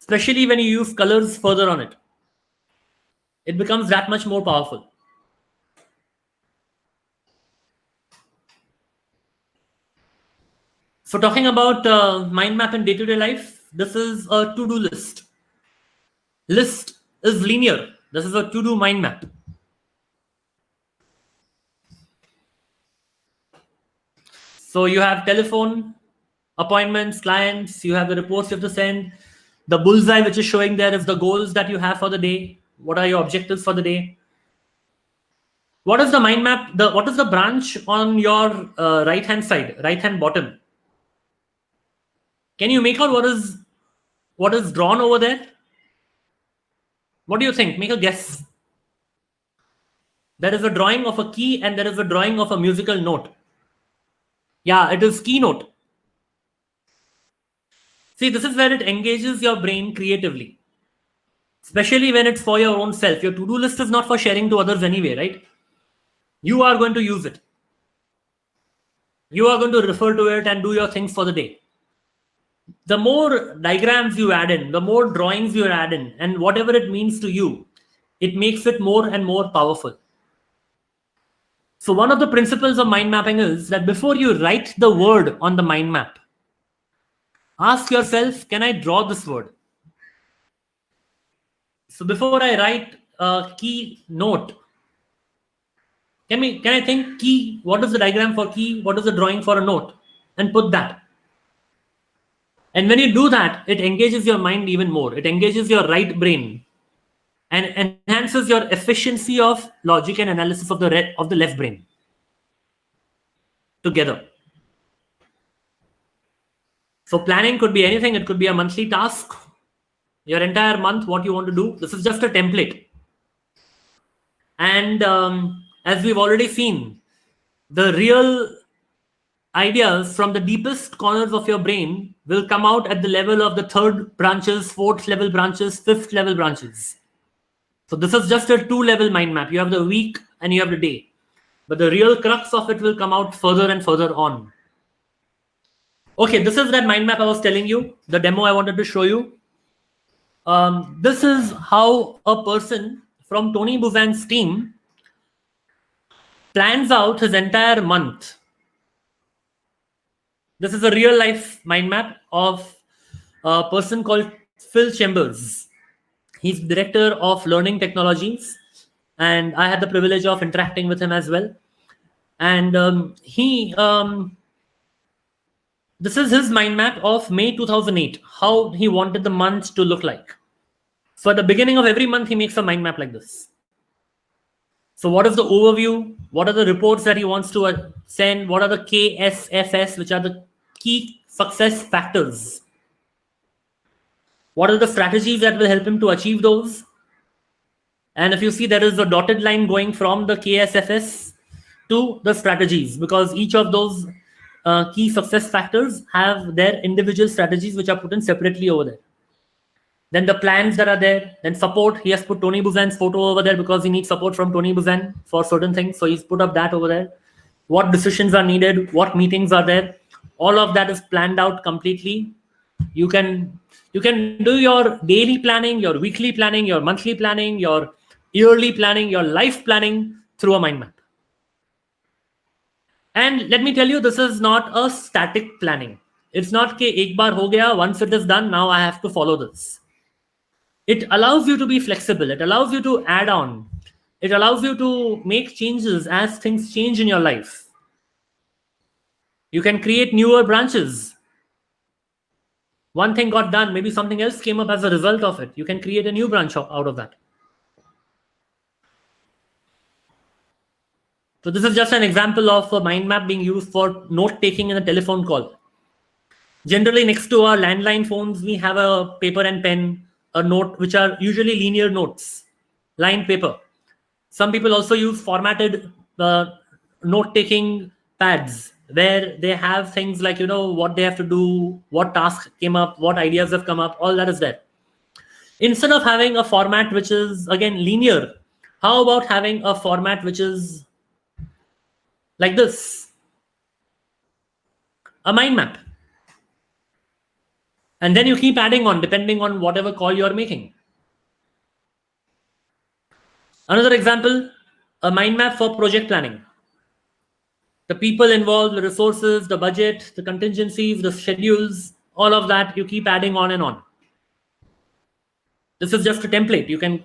Especially when you use colors further on it, it becomes that much more powerful. So talking about mind map in day-to-day life, this is a to-do list. List is linear. This is a to-do mind map. So you have telephone, appointments, clients, you have the reports you have to send. The bullseye which is showing there is the goals that you have for the day. What are your objectives for the day? What is the mind map? What is the branch on your right-hand side, right-hand bottom? Can you make out what is drawn over there? What do you think? Make a guess. There is a drawing of a key and there is a drawing of a musical note. Yeah, it is keynote. See, this is where it engages your brain creatively, especially when it's for your own self. Your to-do list is not for sharing to others anyway, right? You are going to use it. You are going to refer to it and do your things for the day. The more diagrams you add in, the more drawings you add in, and whatever it means to you, it makes it more and more powerful. So one of the principles of mind mapping is that before you write the word on the mind map, ask yourself, can I draw this word? So before I write a key note, can I think key, what is the diagram for key, what is the drawing for a note, and put that. And when you do that, it engages your mind even more. It engages your right brain and enhances your efficiency of logic and analysis of the left brain together. So planning could be anything. It could be a monthly task, your entire month, what you want to do. This is just a template. And as we've already seen, the real ideas from the deepest corners of your brain will come out at the level of the third branches, fourth level branches, fifth level branches. So this is just a 2-level mind map. You have the week and you have the day. But the real crux of it will come out further and further on. Okay, this is that mind map I was telling you, the demo I wanted to show you. This is how a person from Tony Buzan's team plans out his entire month. This is a real life mind map of a person called Phil Chambers. He's director of learning technologies, and I had the privilege of interacting with him as well. And this is his mind map of May 2008, how he wanted the month to look like. So at the beginning of every month, he makes a mind map like this. So what is the overview? What are the reports that he wants to send? What are the KSFS, which are the key success factors? What are the strategies that will help him to achieve those? And if you see, there is a dotted line going from the KSFS to the strategies, because each of those key success factors have their individual strategies which are put in separately over there. Then the plans that are there, then support. He has put Tony Buzan's photo over there because he needs support from Tony Buzan for certain things. So he's put up that over there. What decisions are needed, what meetings are there. All of that is planned out completely. You can do your daily planning, your weekly planning, your monthly planning, your yearly planning, your life planning through a mind map. And let me tell you, this is not a static planning. It's not ke ek baar ho gaya, once it is done, now I have to follow this. It allows you to be flexible. It allows you to add on. It allows you to make changes as things change in your life. You can create newer branches. One thing got done, maybe something else came up as a result of it. You can create a new branch out of that. So this is just an example of a mind map being used for note taking in a telephone call. Generally, next to our landline phones, we have a paper and pen, a note, which are usually linear notes, lined paper. Some people also use formatted note taking pads where they have things like, what they have to do, what task came up, what ideas have come up, all that is there. Instead of having a format which is, again, linear, how about having a format which is like this? A mind map. And then you keep adding on depending on whatever call you're making. Another example, a mind map for project planning. The people involved, the resources, the budget, the contingencies, the schedules, all of that, you keep adding on and on. This is just a template. You can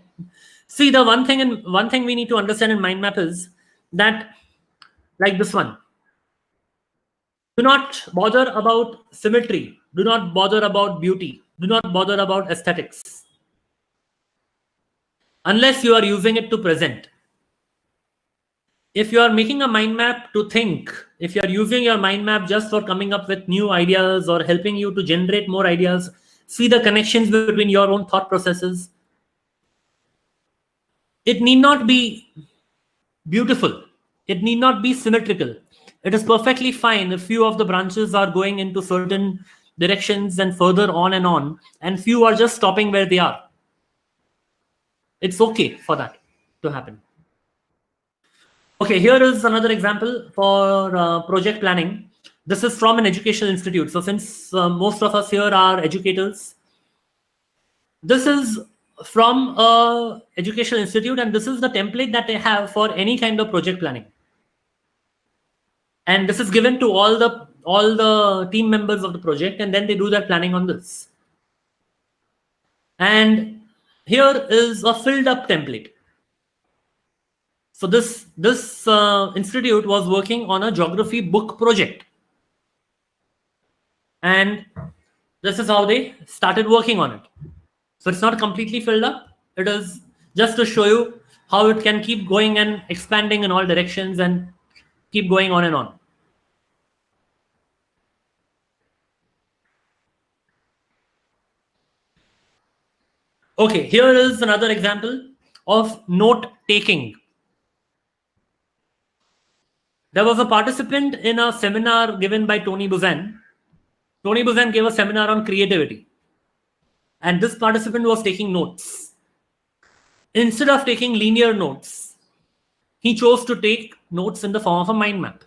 see the one thing we need to understand in mind map is that, like this one, do not bother about symmetry. Do not bother about beauty. Do not bother about aesthetics. Unless you are using it to present. If you are making a mind map to think, if you are using your mind map just for coming up with new ideas or helping you to generate more ideas, see the connections between your own thought processes. It need not be beautiful. It need not be symmetrical. It is perfectly fine if few of the branches are going into certain directions and further on, and few are just stopping where they are. It's okay for that to happen. Okay, here is another example for project planning. This is from an educational institute. So since most of us here are educators, this is from a educational institute, and this is the template that they have for any kind of project planning. And this is given to all the team members of the project, and then they do their planning on this. And here is a filled up template. So this institute was working on a geography book project. And this is how they started working on it. So it's not completely filled up. It is just to show you how it can keep going and expanding in all directions and keep going on and on. Okay, here is another example of note taking. There was a participant in a seminar given by Tony Buzan. Tony Buzan gave a seminar on creativity. And this participant was taking notes. Instead of taking linear notes, he chose to take notes in the form of a mind map.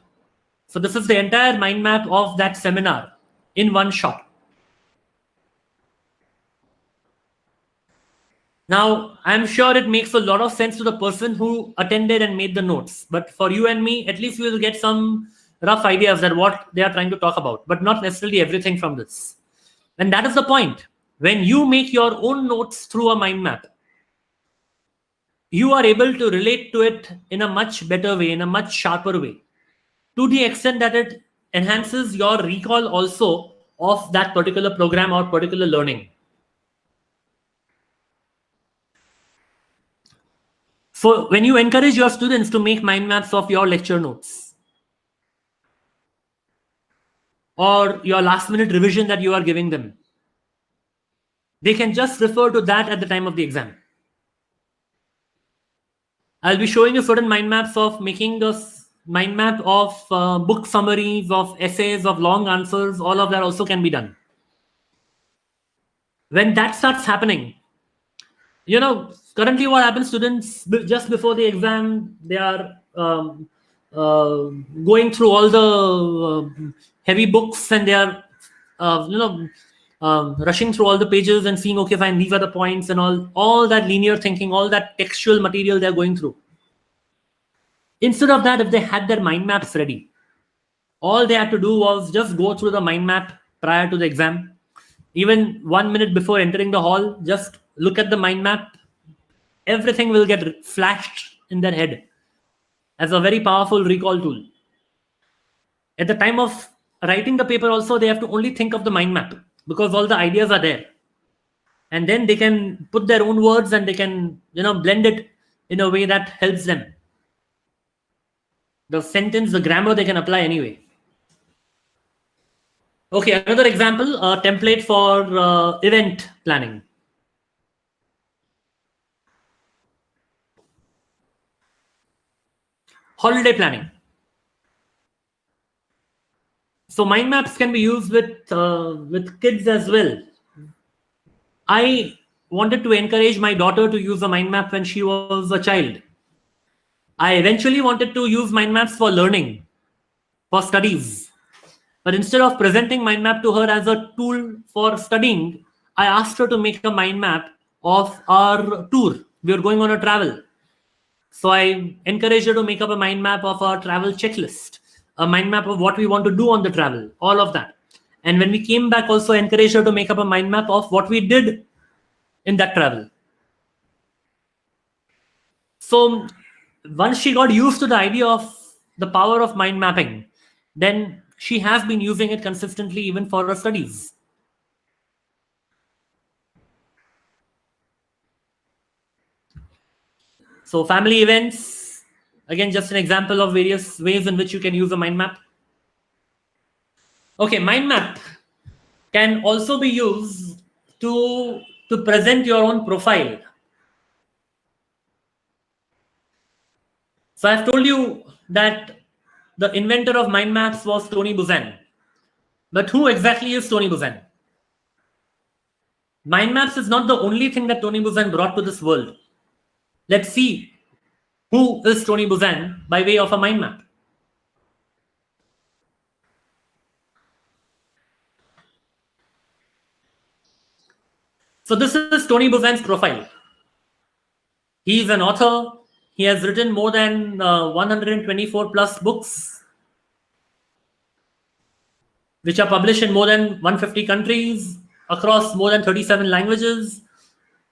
So this is the entire mind map of that seminar in one shot. Now, I'm sure it makes a lot of sense to the person who attended and made the notes. But for you and me, at least we will get some rough ideas that what they are trying to talk about, but not necessarily everything from this. And that is the point. When you make your own notes through a mind map, you are able to relate to it in a much better way, in a much sharper way, to the extent that it enhances your recall also of that particular program or particular learning. So when you encourage your students to make mind maps of your lecture notes or your last minute revision that you are giving them, they can just refer to that at the time of the exam. I'll be showing you certain mind maps of making a mind map of book summaries, of essays, of long answers. All of that also can be done. When that starts happening, currently what happens, students just before the exam, they are going through all the heavy books, and they are rushing through all the pages and seeing, okay, fine, these are the points, and all that linear thinking, all that textual material they're going through. Instead of that, if they had their mind maps ready, all they had to do was just go through the mind map prior to the exam. Even 1 minute before entering the hall, just look at the mind map. Everything will get flashed in their head as a very powerful recall tool. At the time of writing the paper also, they have to only think of the mind map because all the ideas are there. And then they can put their own words and they can, blend it in a way that helps them. The sentence, the grammar, they can apply anyway. Okay, another example, a template for event planning. Holiday planning. So mind maps can be used with kids as well. I wanted to encourage my daughter to use a mind map when she was a child. I eventually wanted to use mind maps for learning, for studies. But instead of presenting mind map to her as a tool for studying, I asked her to make a mind map of our tour. We were going on a travel. So I encouraged her to make up a mind map of our travel checklist, a mind map of what we want to do on the travel, all of that. And when we came back, also encouraged her to make up a mind map of what we did in that travel. So once she got used to the idea of the power of mind mapping, then she has been using it consistently even for her studies. So family events, again, just an example of various ways in which you can use a mind map. Okay, mind map can also be used to present your own profile. So I've told you that the inventor of mind maps was Tony Buzan. But who exactly is Tony Buzan? Mind maps is not the only thing that Tony Buzan brought to this world. Let's see who is Tony Buzan by way of a mind map. So this is Tony Buzan's profile. He is an author. He has written more than 124 plus books, which are published in more than 150 countries across more than 37 languages.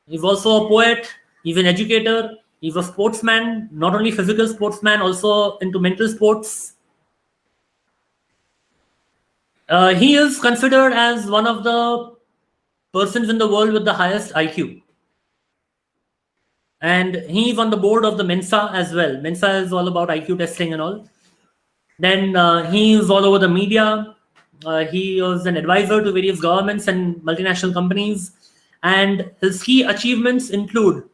He's also a poet. He's an educator. He's a sportsman, not only physical sportsman, also into mental sports. He is considered as one of the persons in the world with the highest IQ. And he's on the board of the Mensa as well. Mensa is all about IQ testing and all. Then he is all over the media. He was an advisor to various governments and multinational companies. And his key achievements include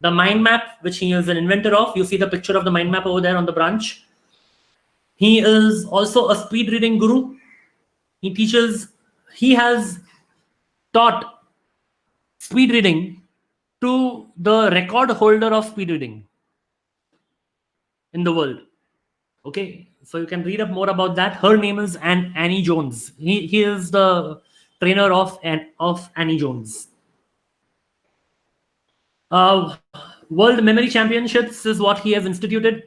the mind map, which he is an inventor of. You see the picture of the mind map over there on the branch. He is also a speed reading guru. He has taught speed reading to the record holder of speed reading in the world. Okay, so you can read up more about that. Her name is Annie Jones. He is the trainer of Annie Jones. World Memory Championships is what he has instituted,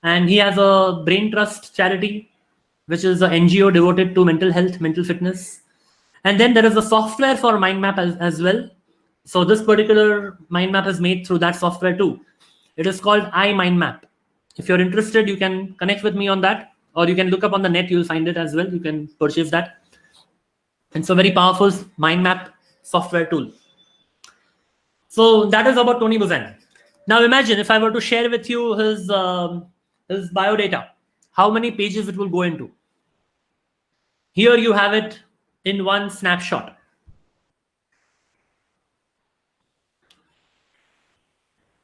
and he has a brain trust charity, which is an NGO devoted to mental health, mental fitness. And then there is a software for mind map as well. So this particular mind map is made through that software too. It is called iMindMap. If you're interested, you can connect with me on that, or you can look up on the net. You'll find it as well. You can purchase that. It's a very powerful mind map software tool. So that is about Tony Buzan. Now imagine if I were to share with you his biodata, how many pages it will go into. Here you have it in one snapshot.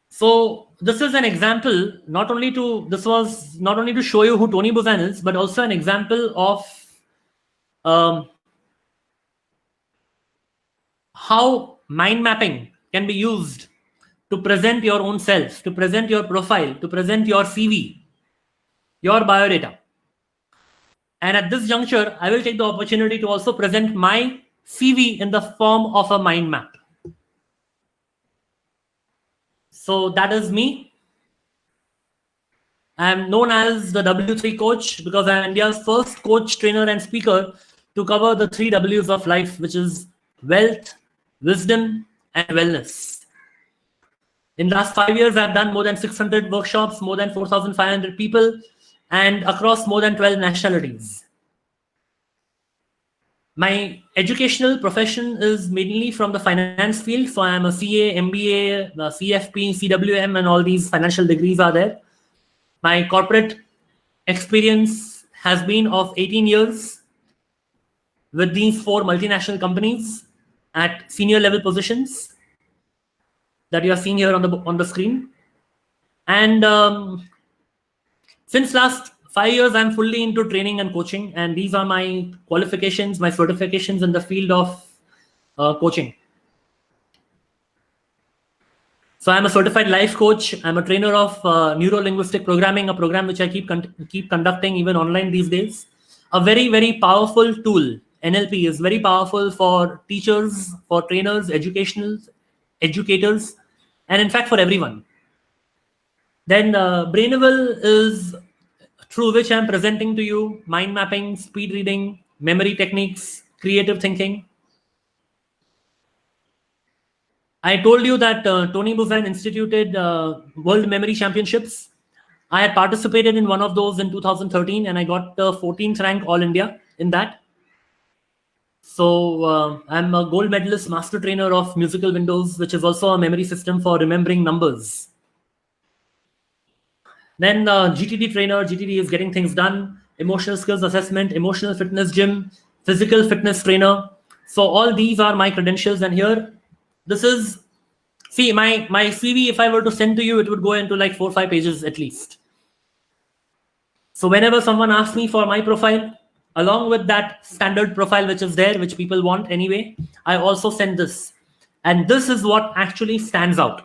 So this is an example, not only to show you who Tony Buzan is, but also an example of how mind mapping can be used to present your own self, to present your profile, to present your CV, your biodata. And at this juncture, I will take the opportunity to also present my CV in the form of a mind map. So that is me. I am known as the W3 coach because I am India's first coach, trainer, and speaker to cover the 3 W's of life, which is wealth, wisdom, and wellness. In the last 5 years, I've done more than 600 workshops, more than 4,500 people, and across more than 12 nationalities. My educational profession is mainly from the finance field. So I'm a CA, MBA, CFP, CWM, and all these financial degrees are there. My corporate experience has been of 18 years with these 4 multinational companies at senior level positions that you are seeing here on the screen. And since last 5 years, I'm fully into training and coaching, and these are my qualifications, my certifications in the field of coaching. So I'm a certified life coach. I'm a trainer of neuro-linguistic programming, a program which I keep conducting even online these days. A very, very powerful tool. NLP is very powerful for teachers, for trainers, educators, and in fact for everyone. Then Brainable is through which I'm presenting to you mind mapping, speed reading, memory techniques, creative thinking. I told you that Tony Buzan instituted World Memory Championships. I had participated in one of those in 2013 and I got 14th rank All India in that. So I'm a gold medalist master trainer of Musical Windows, which is also a memory system for remembering numbers. Then GTD trainer, GTD is getting things done, emotional skills assessment, emotional fitness gym, physical fitness trainer. So all these are my credentials. And here, this is, see, my CV, if I were to send to you, it would go into like 4 or 5 pages at least. So whenever someone asks me for my profile, along with that standard profile which is there, which people want anyway, I also send this. And this is what actually stands out.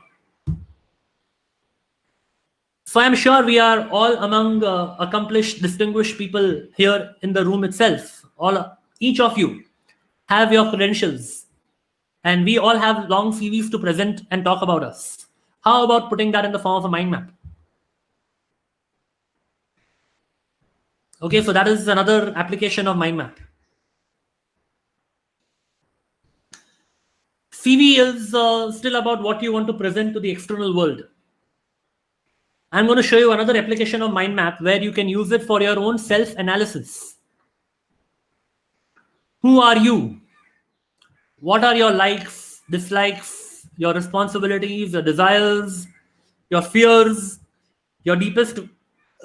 So I'm sure we are all among accomplished, distinguished people here in the room itself. Each of you have your credentials, and we all have long CVs to present and talk about us. How about putting that in the form of a mind map? Okay, so that is another application of mind map. CV is still about what you want to present to the external world. I'm going to show you another application of mind map where you can use it for your own self-analysis. Who are you? What are your likes, dislikes, your responsibilities, your desires, your fears, your deepest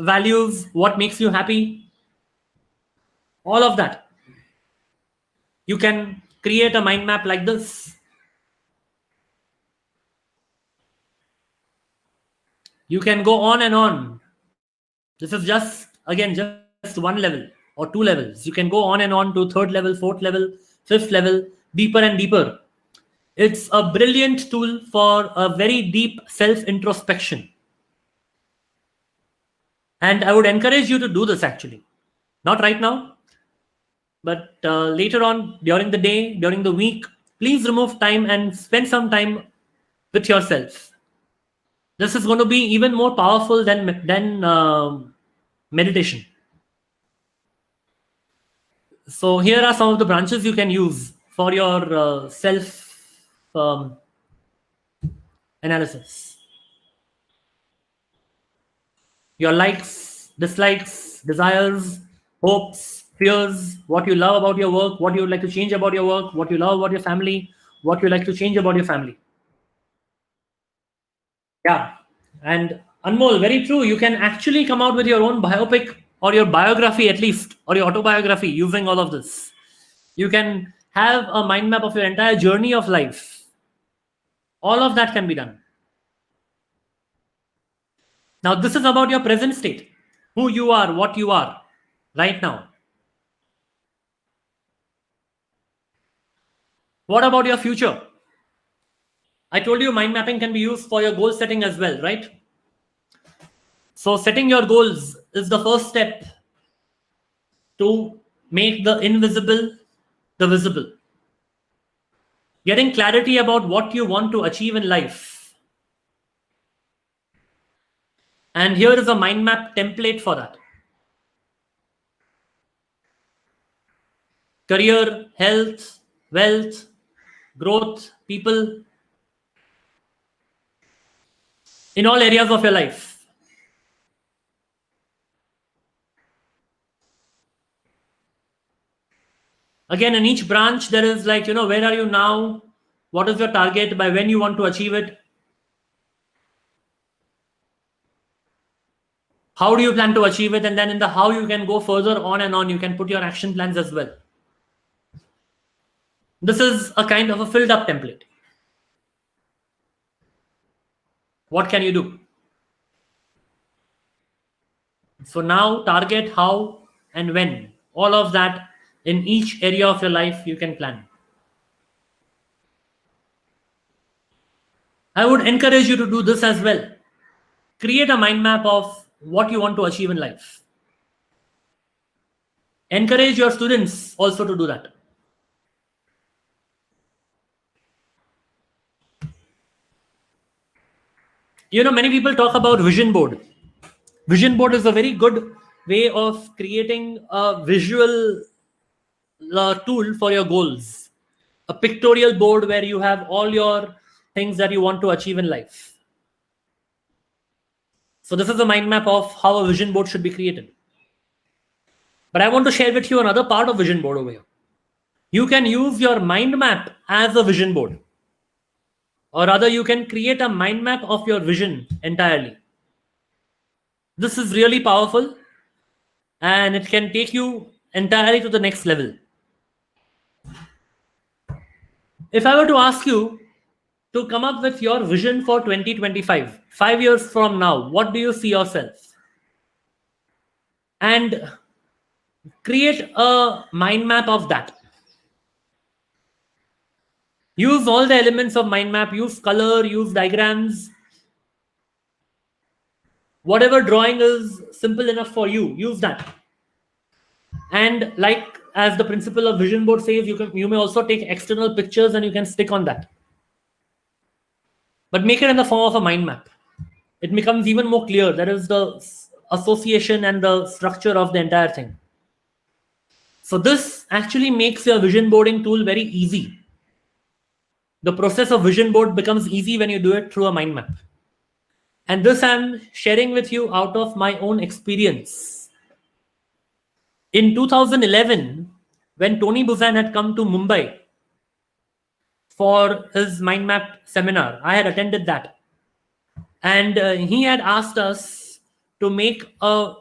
values, what makes you happy? All of that. You can create a mind map like this. You can go on and on. This is just, again, just one level or 2 levels. You can go on and on to 3rd level, 4th level, 5th level, deeper and deeper. It's a brilliant tool for a very deep self-introspection. And I would encourage you to do this actually. Not right now, but later on, during the day, during the week, please remove time and spend some time with yourself. This is going to be even more powerful than meditation. So here are some of the branches you can use for your self analysis. Your likes, dislikes, desires, hopes, fears, what you love about your work, what you would like to change about your work, what you love about your family, what you like to change about your family. Yeah. And Anmol, very true. You can actually come out with your own biopic or your biography at least, or your autobiography using all of this. You can have a mind map of your entire journey of life. All of that can be done. Now, this is about your present state, who you are, what you are right now. What about your future? I told you mind mapping can be used for your goal setting as well, right? So setting your goals is the first step to make the invisible the visible. Getting clarity about what you want to achieve in life. And here is a mind map template for that. Career, health, wealth, growth, people, in all areas of your life. Again, in each branch, there is like, where are you now? What is your target? By when you want to achieve it? How do you plan to achieve it? And then in the how, you can go further on and on. You can put your action plans as well. This is a kind of a filled up template. What can you do? So now target, how, and when. All of that in each area of your life you can plan. I would encourage you to do this as well. Create a mind map of what you want to achieve in life. Encourage your students also to do that. Many people talk about vision board. Vision board is a very good way of creating a visual tool for your goals. A pictorial board where you have all your things that you want to achieve in life. So this is a mind map of how a vision board should be created. But I want to share with you another part of vision board over here. You can use your mind map as a vision board. Or rather, you can create a mind map of your vision entirely. This is really powerful and it can take you entirely to the next level. If I were to ask you to come up with your vision for 2025, 5 years from now, what do you see yourself? And create a mind map of that. Use all the elements of mind map, use color, use diagrams. Whatever drawing is simple enough for you, use that. And like as the principle of vision board says, you may also take external pictures and you can stick on that. But make it in the form of a mind map. It becomes even more clear. There is the association and the structure of the entire thing. So this actually makes your vision boarding tool very easy. The process of vision board becomes easy when you do it through a mind map. And this I'm sharing with you out of my own experience. In 2011, when Tony Buzan had come to Mumbai for his mind map seminar, I had attended that. And he had asked us to make a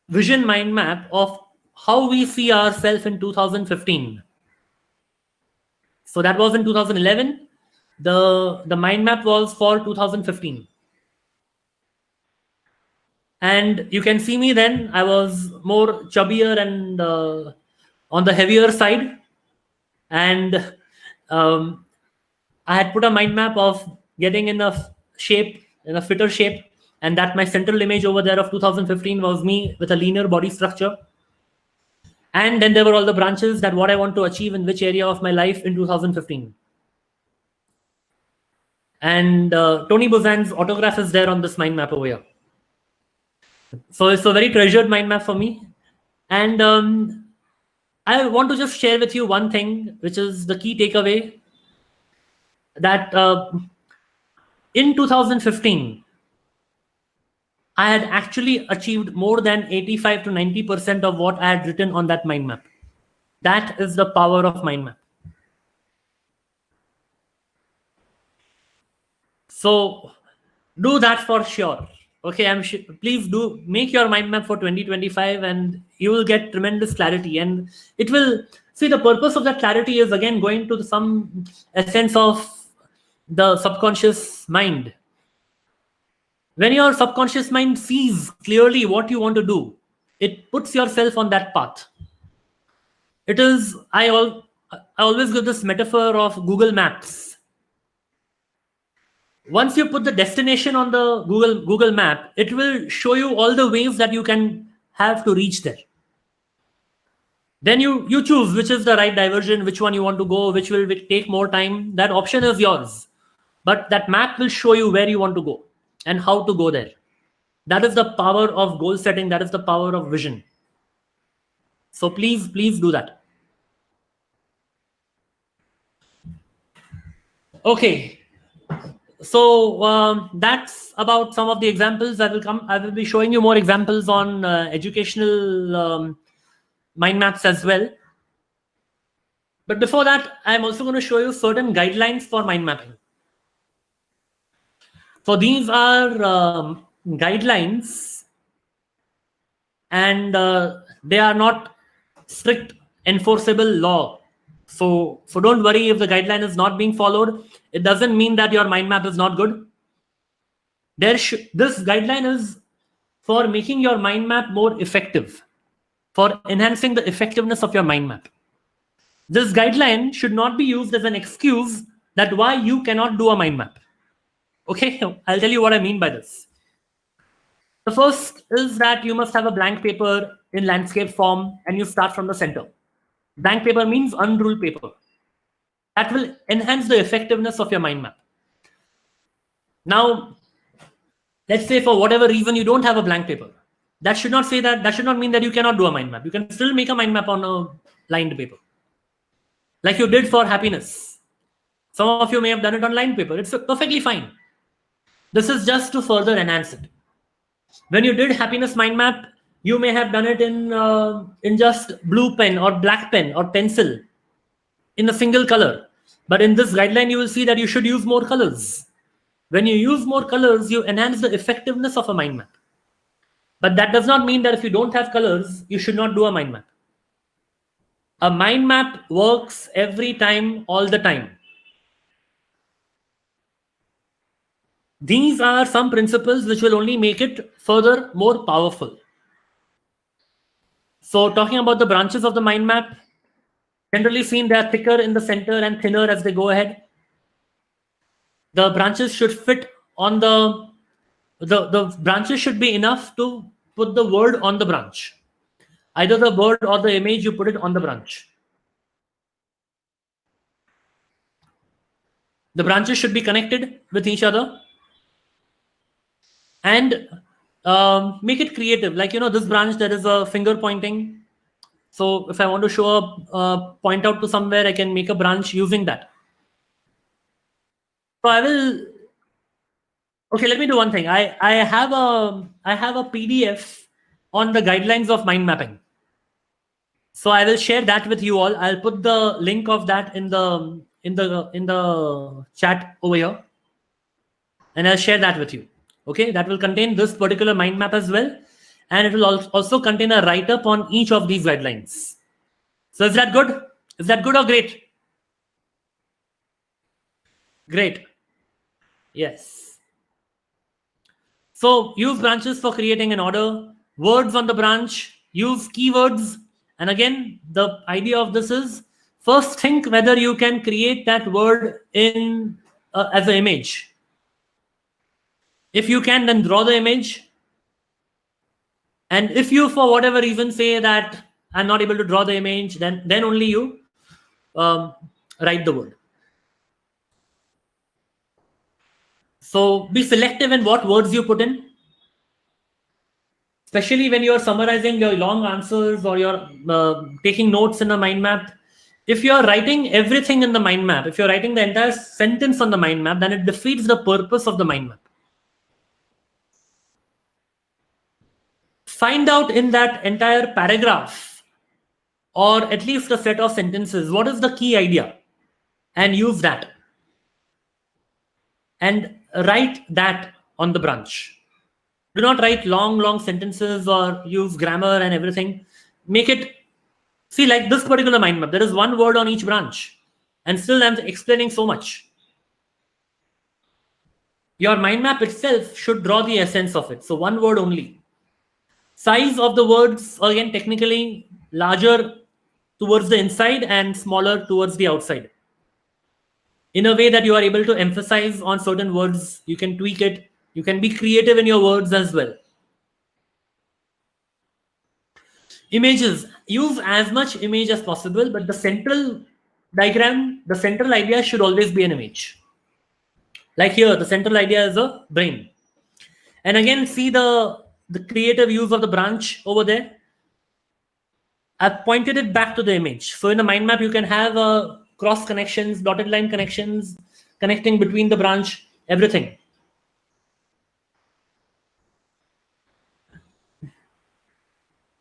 vision mind map of how we see ourselves in 2015. So that was in 2011. The mind map was for 2015. And you can see me then, I was more chubbier and on the heavier side. And I had put a mind map of getting in a shape, in a fitter shape. And that my central image over there of 2015 was me with a leaner body structure. And then there were all the branches that what I want to achieve in which area of my life in 2015. And Tony Buzan's autograph is there on this mind map over here. So it's a very treasured mind map for me. And I want to just share with you one thing, which is the key takeaway, that in 2015, I had actually achieved more than 85 to 90% of what I had written on that mind map. That is the power of mind map. So do that for sure. Okay, please do make your mind map for 2025 and you will get tremendous clarity. And it will, see, the purpose of that clarity is again going to some essence of the subconscious mind. When your subconscious mind sees clearly what you want to do, it puts yourself on that path. It is, I always give this metaphor of Google Maps. Once you put the destination on the Google map, it will show you all the ways that you can have to reach there. Then you choose which is the right diversion, which one you want to go, which will take more time. That option is yours. But that map will show you where you want to go and how to go there. That is the power of goal setting. That is the power of vision. So please do that. Okay. So that's about some of the examples. I will be showing you more examples on educational mind maps as well. But before that, I'm also going to show you certain guidelines for mind mapping. So these are guidelines, and they are not strict enforceable law. So don't worry if the guideline is not being followed. It doesn't mean that your mind map is not good. This guideline is for making your mind map more effective, for enhancing the effectiveness of your mind map. This guideline should not be used as an excuse that why you cannot do a mind map. Okay, I'll tell you what I mean by this. The first is that you must have a blank paper in landscape form and you start from the center. Blank paper means unruled paper. That will enhance the effectiveness of your mind map. Now, let's say for whatever reason you don't have a blank paper. That should not mean that you cannot do a mind map. You can still make a mind map on a lined paper. Like you did for happiness. Some of you may have done it on lined paper. It's perfectly fine. This is just to further enhance it. When you did happiness mind map, you may have done it in just blue pen or black pen or pencil in a single color. But in this guideline, you will see that you should use more colors. When you use more colors, you enhance the effectiveness of a mind map. But that does not mean that if you don't have colors, you should not do a mind map. A mind map works every time, all the time. These are some principles which will only make it further more powerful. So talking about the branches of the mind map, generally seen they are thicker in the center and thinner as they go ahead. The branches should fit on the branches should be enough to put the word on the branch. Either the word or the image, you put it on the branch. The branches should be connected with each other. And make it creative. Like, this branch, there is a finger pointing. So if I want to show point out to somewhere, I can make a branch using that. So okay, let me do one thing. I have a PDF on the guidelines of mind mapping. So I will share that with you all. I'll put the link of that in the chat over here. And I'll share that with you. Okay, that will contain this particular mind map as well. And it will also contain a write-up on each of these guidelines. So is that good? Is that good or great? Great. Yes. So use branches for creating an order. Words on the branch. Use keywords. And again, the idea of this is first think whether you can create that word in as an image. If you can, then draw the image. And if you, for whatever reason, say that I'm not able to draw the image, then only you write the word. So be selective in what words you put in. Especially when you're summarizing your long answers or you're taking notes in a mind map. If you're writing everything in the mind map, if you're writing the entire sentence on the mind map, then it defeats the purpose of the mind map. Find out in that entire paragraph or at least a set of sentences, what is the key idea, and use that and write that on the branch. Do not write long sentences or use grammar and everything. Make it, see, like this particular mind map, there is one word on each branch and still I'm explaining so much. Your mind map itself should draw the essence of it. So one word only. Size of the words, again, technically larger towards the inside and smaller towards the outside. In a way that you are able to emphasize on certain words, you can tweak it. You can be creative in your words as well. Images, use as much image as possible, but the central diagram, the central idea should always be an image. Like here, the central idea is a brain. And again, see the creative use of the branch over there. I've pointed it back to the image. So in the mind map, you can have cross connections, dotted line connections, connecting between the branch, everything.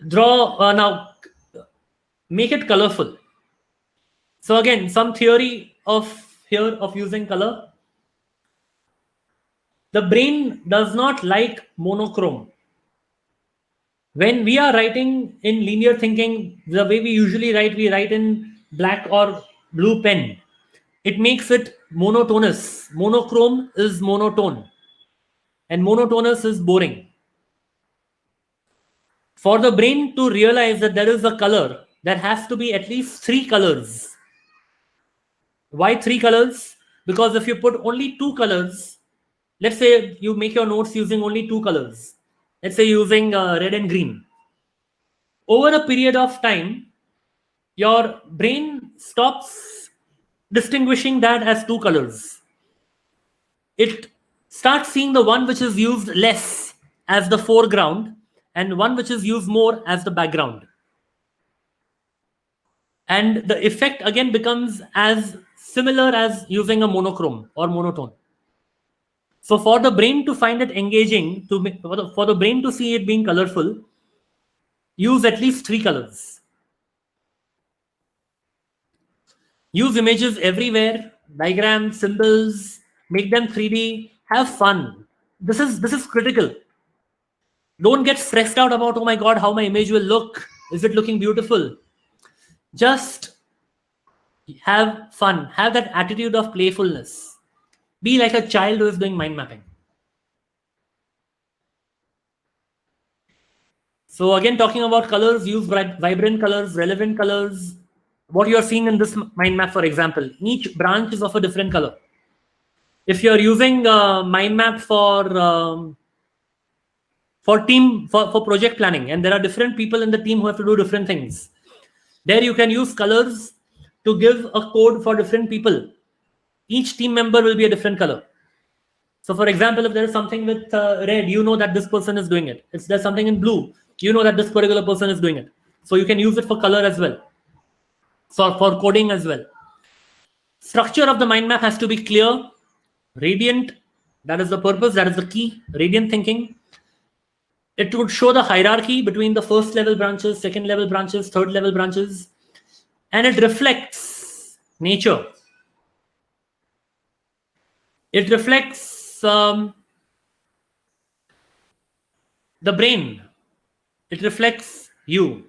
Draw, now make it colorful. So again, some theory of using color. The brain does not like monochrome. When we are writing in linear thinking, the way we usually write, we write in black or blue pen. It makes it monotonous. Monochrome is monotone, and monotonous is boring. For the brain to realize that there is a color, there has to be at least 3 colors. Why 3 colors? Because if you put only 2 colors, let's say you make your notes using only 2 colors, let's say using red and green. Over a period of time, your brain stops distinguishing that as 2 colors. It starts seeing the one which is used less as the foreground and one which is used more as the background. And the effect again becomes as similar as using a monochrome or monotone. So for the brain to find it engaging, for the brain to see it being colorful, use at least 3 colors. Use images everywhere, diagrams, symbols, make them 3D, have fun. This is critical. Don't get stressed out about, oh my God, how my image will look. Is it looking beautiful? Just have fun. Have that attitude of playfulness. Be like a child who is doing mind mapping. So again, talking about colors, use vibrant colors, relevant colors. What you are seeing in this mind map, for example, each branch is of a different color. If you are using mind map for project planning, and there are different people in the team who have to do different things, there you can use colors to give a code for different people. Each team member will be a different color. So for example, if there is something with red, you know that this person is doing it. If there's something in blue, you know that this particular person is doing it. So you can use it for color as well. So for coding as well. Structure of the mind map has to be clear, radiant. That is the purpose, that is the key, radiant thinking. It would show the hierarchy between the first level branches, second level branches, third level branches. And it reflects nature. It reflects the brain. It reflects you.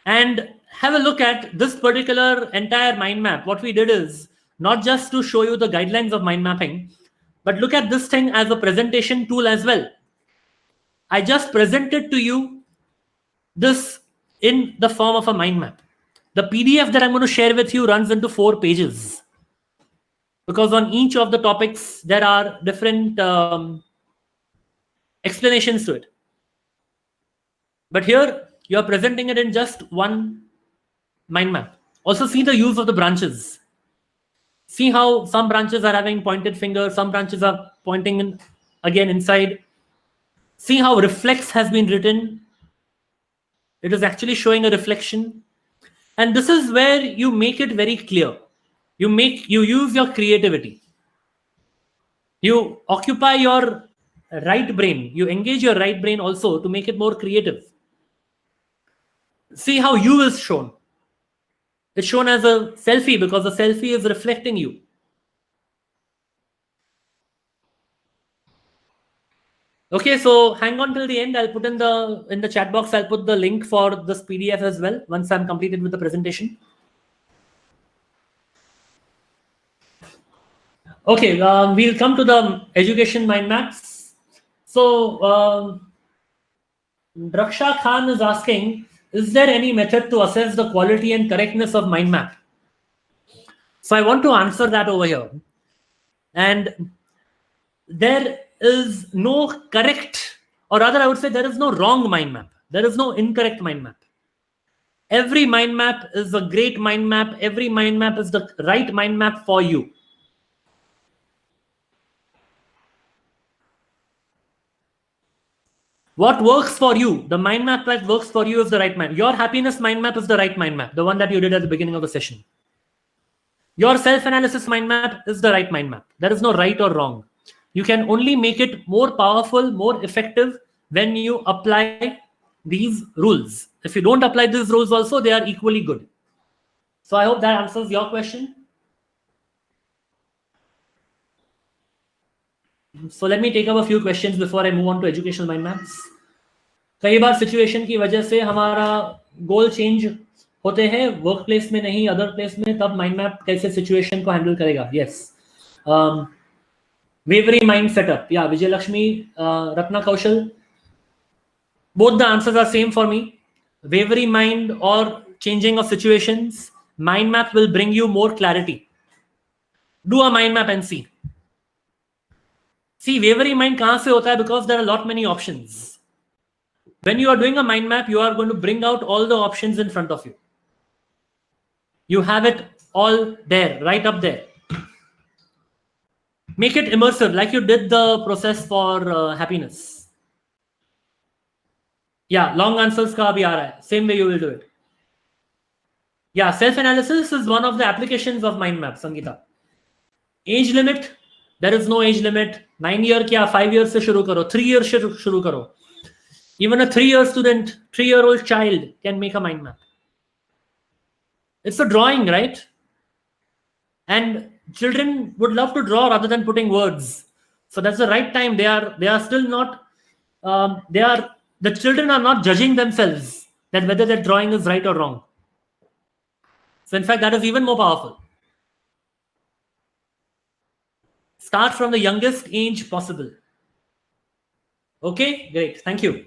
And have a look at this particular entire mind map. What we did is not just to show you the guidelines of mind mapping, but look at this thing as a presentation tool as well. I just presented to you this in the form of a mind map. The PDF that I'm going to share with you runs into 4 pages. Because on each of the topics, there are different explanations to it. But here, you're presenting it in just one mind map. Also see the use of the branches. See how some branches are having pointed fingers, some branches are pointing in, again inside. See how reflex has been written. It is actually showing a reflection. And this is where you make it very clear. You use your creativity. You occupy your right brain. You engage your right brain also to make it more creative. See how you is shown. It's shown as a selfie because the selfie is reflecting you. Okay, so hang on till the end. I'll put in the chat box, I'll put the link for this PDF as well once I'm completed with the presentation. Okay, we'll come to the education mind maps. So Raksha Khan is asking, is there any method to assess the quality and correctness of mind map? So I want to answer that over here. And there is no correct, or rather I would say there is no wrong mind map. There is no incorrect mind map. Every mind map is a great mind map. Every mind map is the right mind map for you. What works for you, the mind map that works for you is the right mind. Your happiness mind map is the right mind map, the one that you did at the beginning of the session. Your self-analysis mind map is the right mind map. There is no right or wrong. You can only make it more powerful, more effective when you apply these rules. If you don't apply these rules also, they are equally good. So I hope that answers your question. So let me take up a few questions before I move on to educational mind maps. कई बार situation की वजह से हमारा गोल change होते हैं, work place में नहीं, other place में, तब माइंड मैप कैसे सिचुएशन को हैंडल करेगा? यस, वेवरी माइंड सेटअप, या विजय लक्ष्मी, रत्ना कौशल, both the answers are same for me. Wavering mind or changing of situations, mind map will bring you more clarity. Do a mind map and see. See, wavering mind kahan se hota hai? Because there are a lot many options. When you are doing a mind map, you are going to bring out all the options in front of you. You have it all there, right up there. Make it immersive, like you did the process for happiness. Yeah, long answers ka abhi aa raha hai. Same way you will do it. Yeah, self-analysis is one of the applications of mind map, Sangeeta. Age limit, there is no age limit. 9 year kya, 5 years se shuru karo, 3 years se shuru karo. Even a 3-year student, 3-year-old child can make a mind map. It's a drawing, right? And children would love to draw rather than putting words. So that's the right time. They are still not, the children are not judging themselves that whether their drawing is right or wrong. So in fact, that is even more powerful. Start from the youngest age possible. Okay, great. Thank you.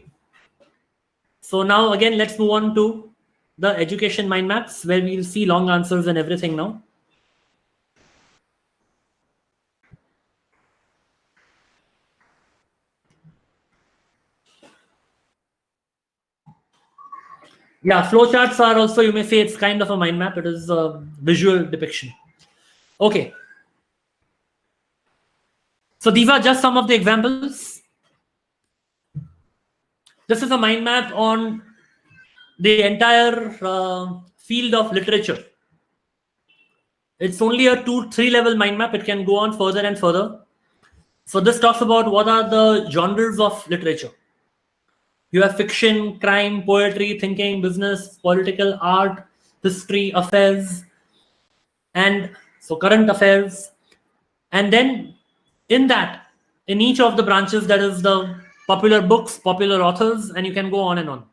So now again, let's move on to the education mind maps, where we'll see long answers and everything now. Yeah, flowcharts are also, you may say it's kind of a mind map. It is a visual depiction. Okay. So these are just some of the examples. This is a mind map on the entire field of literature. It's only a 2-3 level mind map. It can go on further and further. So this talks about what are the genres of literature. You have fiction, crime, poetry, thinking, business, political, art, history, affairs, and so current affairs. And then in that, in each of the branches, there is the popular books, popular authors, and you can go on and on.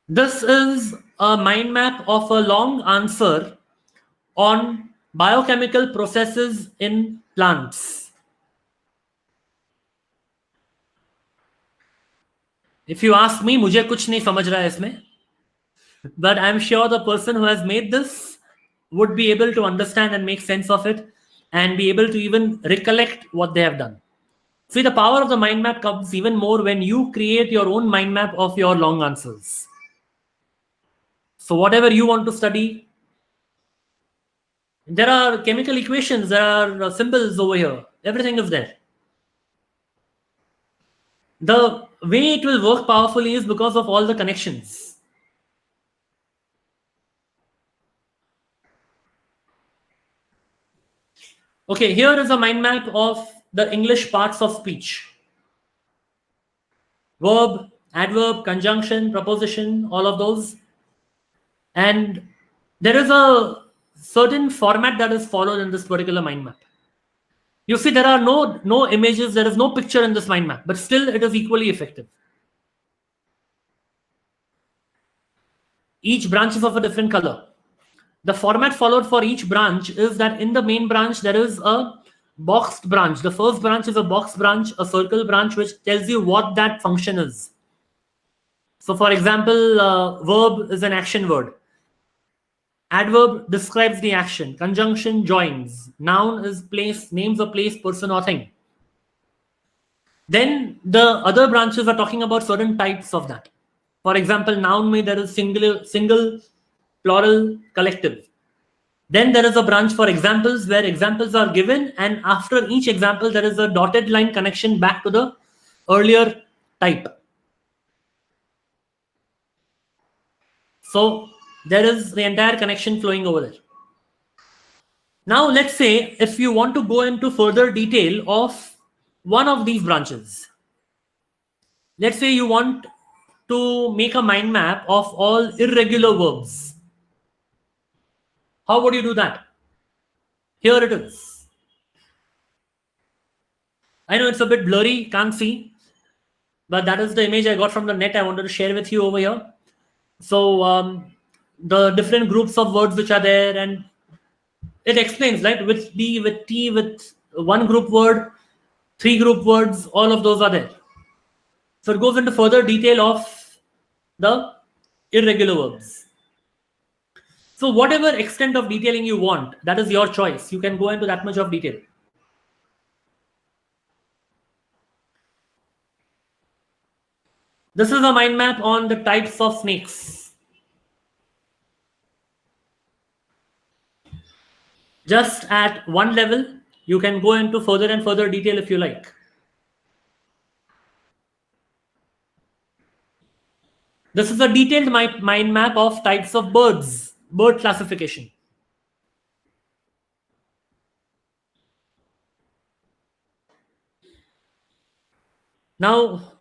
This is a mind map of a long answer on biochemical processes in plants. If you ask me, मुझे कुछ नहीं समझ रहा है इसमें, but I'm sure the person who has made this would be able to understand and make sense of it and be able to even recollect what they have done. See, the power of the mind map comes even more when you create your own mind map of your long answers. So whatever you want to study, there are chemical equations, there are symbols over here, everything is there. The way it will work powerfully is because of all the connections. Okay, here is a mind map of the English parts of speech. Verb, adverb, conjunction, preposition, all of those. And there is a certain format that is followed in this particular mind map. You see, there are no images, there is no picture in this mind map, but still it is equally effective. Each branch is of a different color. The format followed for each branch is that in the main branch, there is a boxed branch. The first branch is a boxed branch, a circle branch, which tells you what that function is. So for example, verb is an action word. Adverb describes the action. Conjunction joins. Noun is place, names a place, person, or thing. Then the other branches are talking about certain types of that. For example, noun may there is single, plural, collective. Then there is a branch for examples where examples are given, and after each example there is a dotted line connection back to the earlier type. So there is the entire connection flowing over there. Now let's say if you want to go into further detail of one of these branches. Let's say you want to make a mind map of all irregular verbs. How would you do that? Here it is. I know it's a bit blurry, can't see, but that is the image I got from the net I wanted to share with you over here. So the different groups of words which are there, and it explains, right, with D, with T, with one group word, three group words, all of those are there. So it goes into further detail of the irregular verbs. So whatever extent of detailing you want, that is your choice. You can go into that much of detail. This is a mind map on the types of snakes. Just at one level, you can go into further and further detail if you like. This is a detailed mind map of types of birds, bird classification. Now,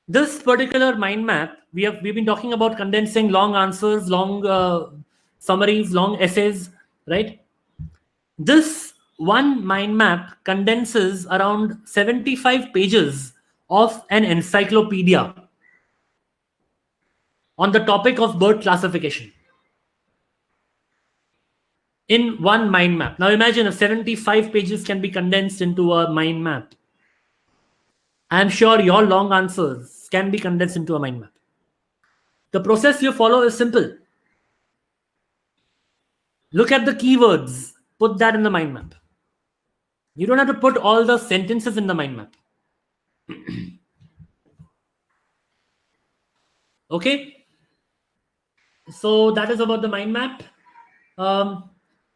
this particular mind map, we've been talking about condensing long answers, long summaries, long essays, right? This one mind map condenses around 75 pages of an encyclopedia on the topic of bird classification in one mind map. Now imagine if 75 pages can be condensed into a mind map. I'm sure your long answers can be condensed into a mind map. The process you follow is simple. Look at the keywords, put that in the mind map. You don't have to put all the sentences in the mind map. Okay? So that is about the mind map.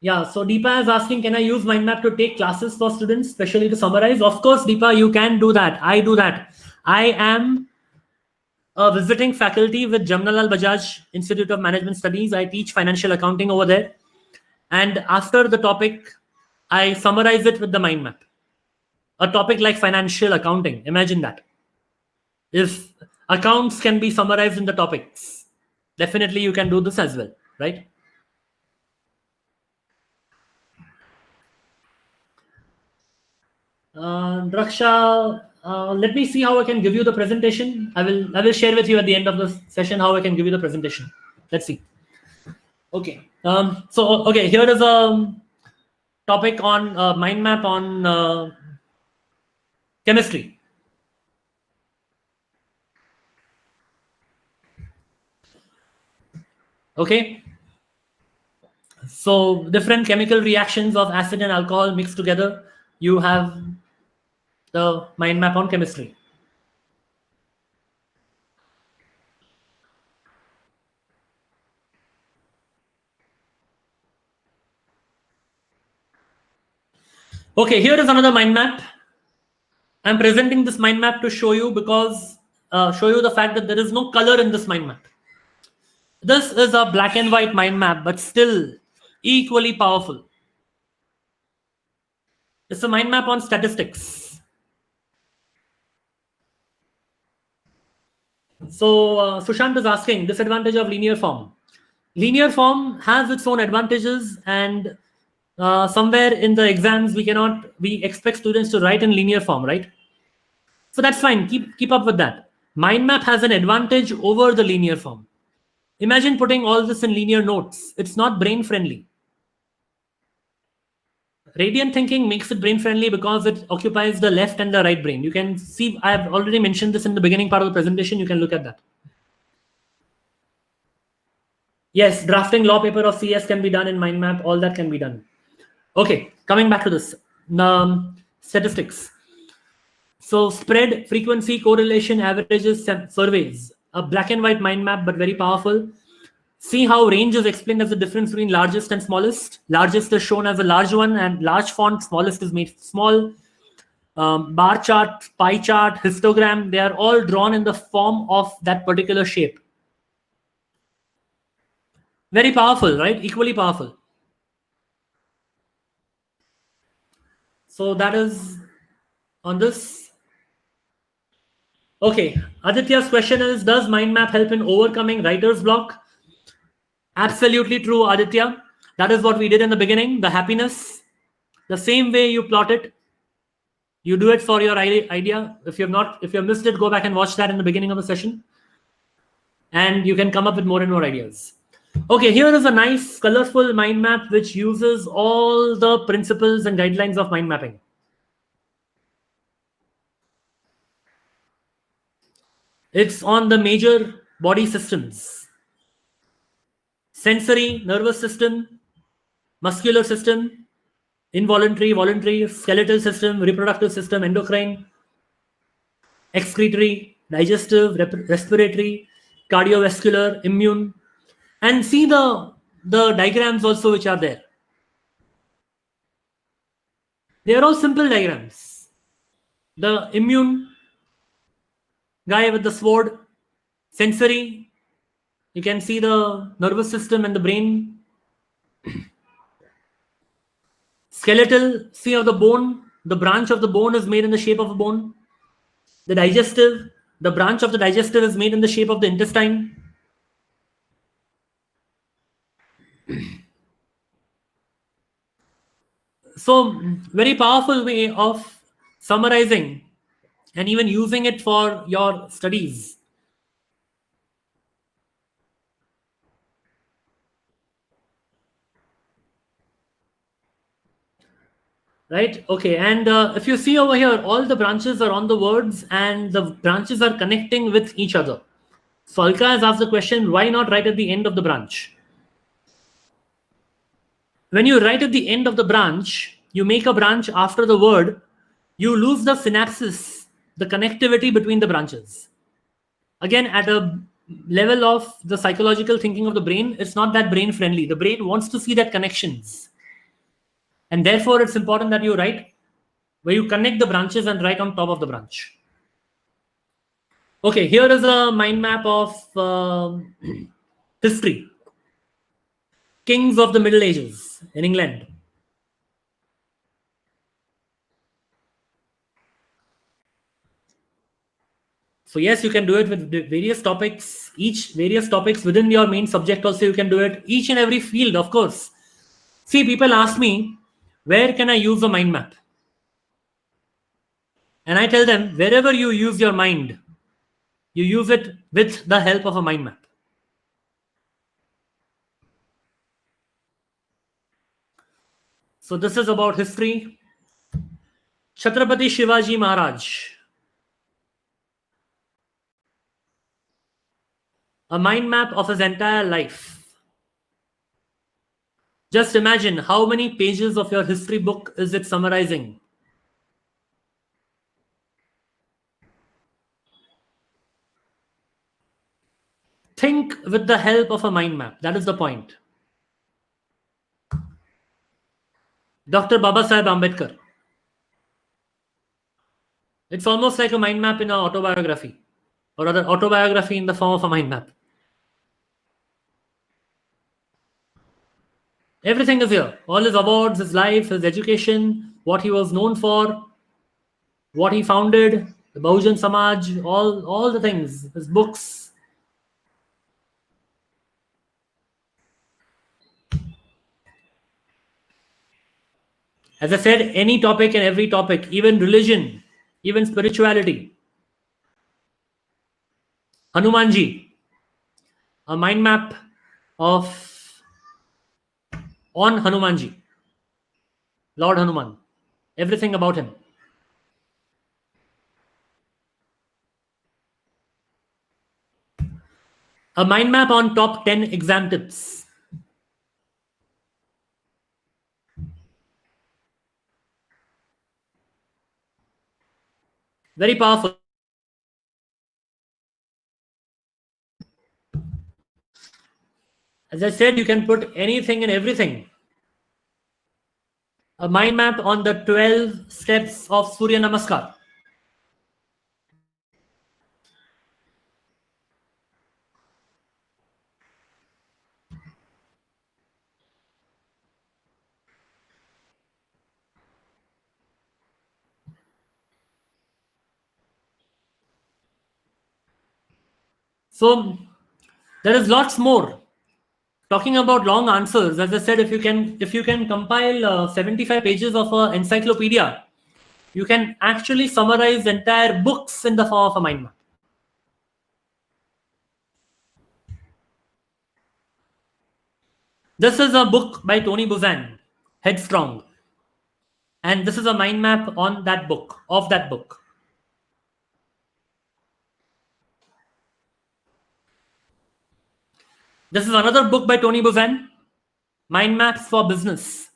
Yeah, so Deepa is asking, can I use mind map to take classes for students, especially to summarize? Of course, Deepa, you can do that. I do that. I am a visiting faculty with Jamnalal Bajaj Institute of Management Studies. I teach financial accounting over there. And after the topic, I summarize it with the mind map. A topic like financial accounting, imagine that. If accounts can be summarized in the topics, definitely you can do this as well, right? Draksha, let me see how I can give you the presentation. I will share with you at the end of the session how I can give you the presentation. Let's see. Okay. Okay, here is a topic on mind map on chemistry. Okay. So different chemical reactions of acid and alcohol mixed together. You have the mind map on chemistry. Okay, here is another mind map. I'm presenting this mind map to show you because show you the fact that there is no color in this mind map. This is a black and white mind map, but still equally powerful. It's a mind map on statistics. So Sushant is asking, disadvantage of linear form. Linear form has its own advantages, and somewhere in the exams we expect students to write in linear form, right? So that's fine. Keep up with that. Mind map has an advantage over the linear form. Imagine putting all this in linear notes. It's not brain friendly. Radiant thinking makes it brain friendly because it occupies the left and the right brain. You can see, I have already mentioned this in the beginning part of the presentation. You can look at that. Yes, drafting law paper of CS can be done in mind map. All that can be done. Okay, coming back to this. Statistics. So spread, frequency, correlation, averages, surveys. A black and white mind map, but very powerful. See how range is explained as the difference between largest and smallest. Largest is shown as a large one and large font. Smallest is made small. Bar chart, pie chart, histogram, they are all drawn in the form of that particular shape. Very powerful, right? Equally powerful. So that is on this. Okay, Aditya's question is, does mind map help in overcoming writer's block? Absolutely true, Aditya. That is what we did in the beginning, the happiness. The same way you plot it, you do it for your idea. If if you've missed it, go back and watch that in the beginning of the session. And you can come up with more and more ideas. Okay, here is a nice colorful mind map which uses all the principles and guidelines of mind mapping. It's on the major body systems: sensory, nervous system, muscular system, involuntary, voluntary, skeletal system, reproductive system, endocrine, excretory, digestive, respiratory, cardiovascular, immune, and see the diagrams also which are there. They are all simple diagrams. The immune guy with the sword, sensory, you can see the nervous system and the brain. Skeletal, see of the bone, the branch of the bone is made in the shape of a bone. The digestive, the branch of the digestive is made in the shape of the intestine. So, very powerful way of summarizing and even using it for your studies. Right? Okay. And if you see over here, all the branches are on the words and the branches are connecting with each other. So Alka has asked the question, why not write at the end of the branch? When you write at the end of the branch, you make a branch after the word, you lose the synapses, the connectivity between the branches. Again, at a level of the psychological thinking of the brain, it's not that brain friendly. The brain wants to see that connections. And therefore, it's important that you write where you connect the branches and write on top of the branch. Okay, here is a mind map of history. Kings of the Middle Ages in England. So yes, you can do it with various topics, each various topics within your main subject also you can do it, each and every field, of course. See, people ask me, where can I use a mind map? And I tell them, wherever you use your mind, you use it with the help of a mind map. So this is about history. Chhatrapati Shivaji Maharaj. A mind map of his entire life. Just imagine how many pages of your history book is it summarizing? Think with the help of a mind map. That is the point. Dr. Babasaheb Ambedkar. It's almost like a mind map in an autobiography, or rather autobiography in the form of a mind map. Everything is here. All his awards, his life, his education, what he was known for, what he founded, the Bahujan Samaj, all the things, his books. As I said, any topic and every topic, even religion, even spirituality. Hanumanji, a mind map of on Hanumanji, Lord Hanuman, everything about him. A mind map on top 10 exam tips. Very powerful. As I said, you can put anything and everything. A mind map on the 12 steps of Surya Namaskar. So there is lots more. Talking about long answers, as I said, if you can compile 75 pages of an encyclopedia, you can actually summarize entire books in the form of a mind map. This is a book by Tony Buzan, Headstrong. And this is a mind map on that book, of that book. This is another book by Tony Buzan, Mind Maps for Business.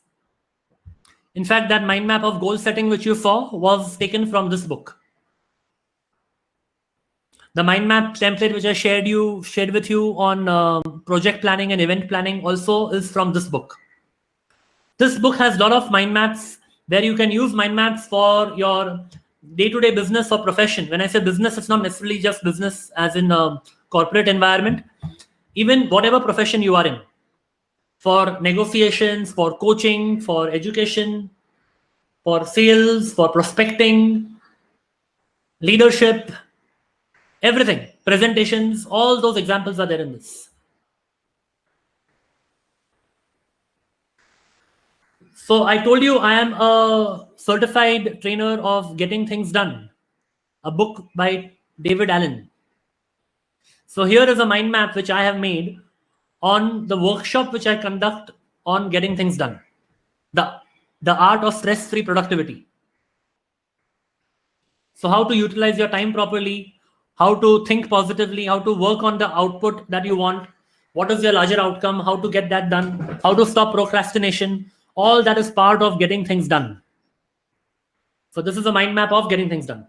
In fact, that mind map of goal setting which you saw was taken from this book. The mind map template which I shared with you on project planning and event planning also is from this book. This book has a lot of mind maps where you can use mind maps for your day-to-day business or profession. When I say business, it's not necessarily just business as in a corporate environment. Even whatever profession you are in, for negotiations, for coaching, for education, for sales, for prospecting, leadership, everything, presentations, all those examples are there in this. So I told you I am a certified trainer of Getting Things Done, a book by David Allen. So here is a mind map which I have made on the workshop which I conduct on getting things done. The art of stress-free productivity. So how to utilize your time properly, how to think positively, how to work on the output that you want, what is your larger outcome, how to get that done, how to stop procrastination. All that is part of getting things done. So this is a mind map of getting things done.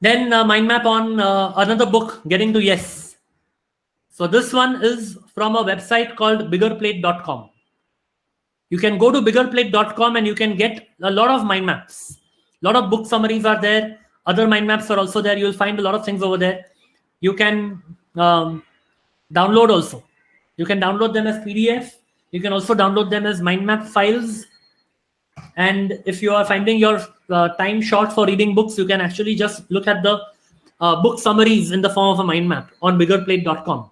Then a mind map on another book, Getting to Yes. So this one is from a website called biggerplate.com. You can go to biggerplate.com and you can get a lot of mind maps. A lot of book summaries are there. Other mind maps are also there. You'll find a lot of things over there. You can download also. You can download them as PDF. You can also download them as mind map files. And if you are finding your time short for reading books, you can actually just look at the book summaries in the form of a mind map on biggerplate.com.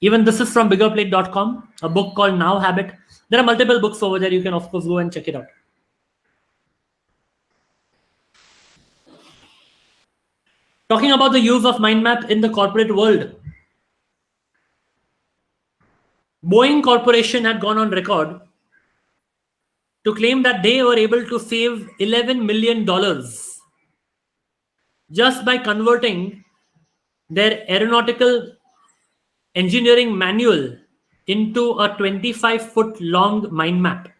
Even this is from biggerplate.com, a book called Now Habit. There are multiple books over there. You can, of course, go and check it out. Talking about the use of mind map in the corporate world. Boeing Corporation had gone on record to claim that they were able to save $11 million just by converting their aeronautical engineering manual into a 25-foot long mind map.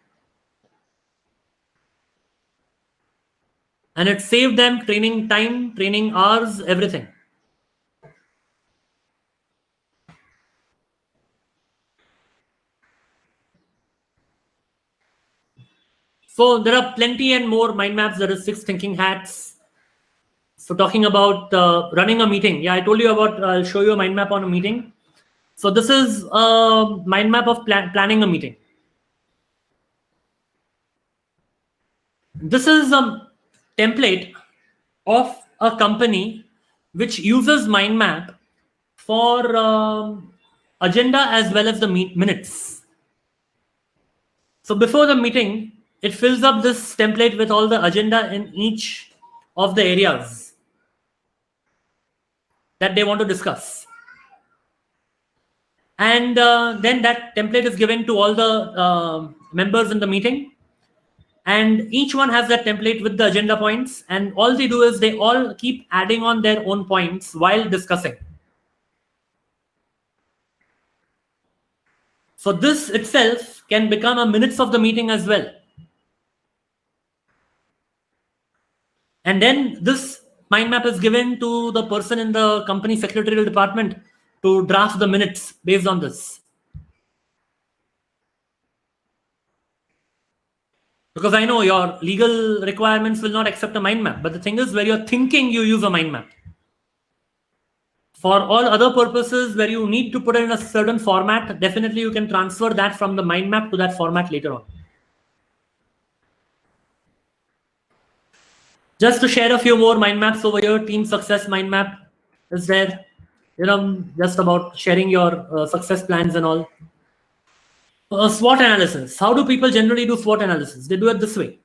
And it saved them training time, training hours, everything. So there are plenty and more mind maps. There is 6 thinking hats. So talking about running a meeting. Yeah, I told you about, I'll show you a mind map on a meeting. So this is a mind map of planning a meeting. This is a template of a company which uses mind map for agenda as well as the minutes. So before the meeting, it fills up this template with all the agenda in each of the areas that they want to discuss. And then that template is given to all the members in the meeting. And each one has that template with the agenda points. And all they do is they all keep adding on their own points while discussing. So this itself can become a minutes of the meeting as well. And then this mind map is given to the person in the company secretarial department to draft the minutes based on this. Because I know your legal requirements will not accept a mind map. But the thing is, where you're thinking, you use a mind map. For all other purposes where you need to put it in a certain format, definitely you can transfer that from the mind map to that format later on. Just to share a few more mind maps over here, team success mind map is there. Just about sharing your success plans and all. SWOT analysis. How do people generally do SWOT analysis? They do it this way.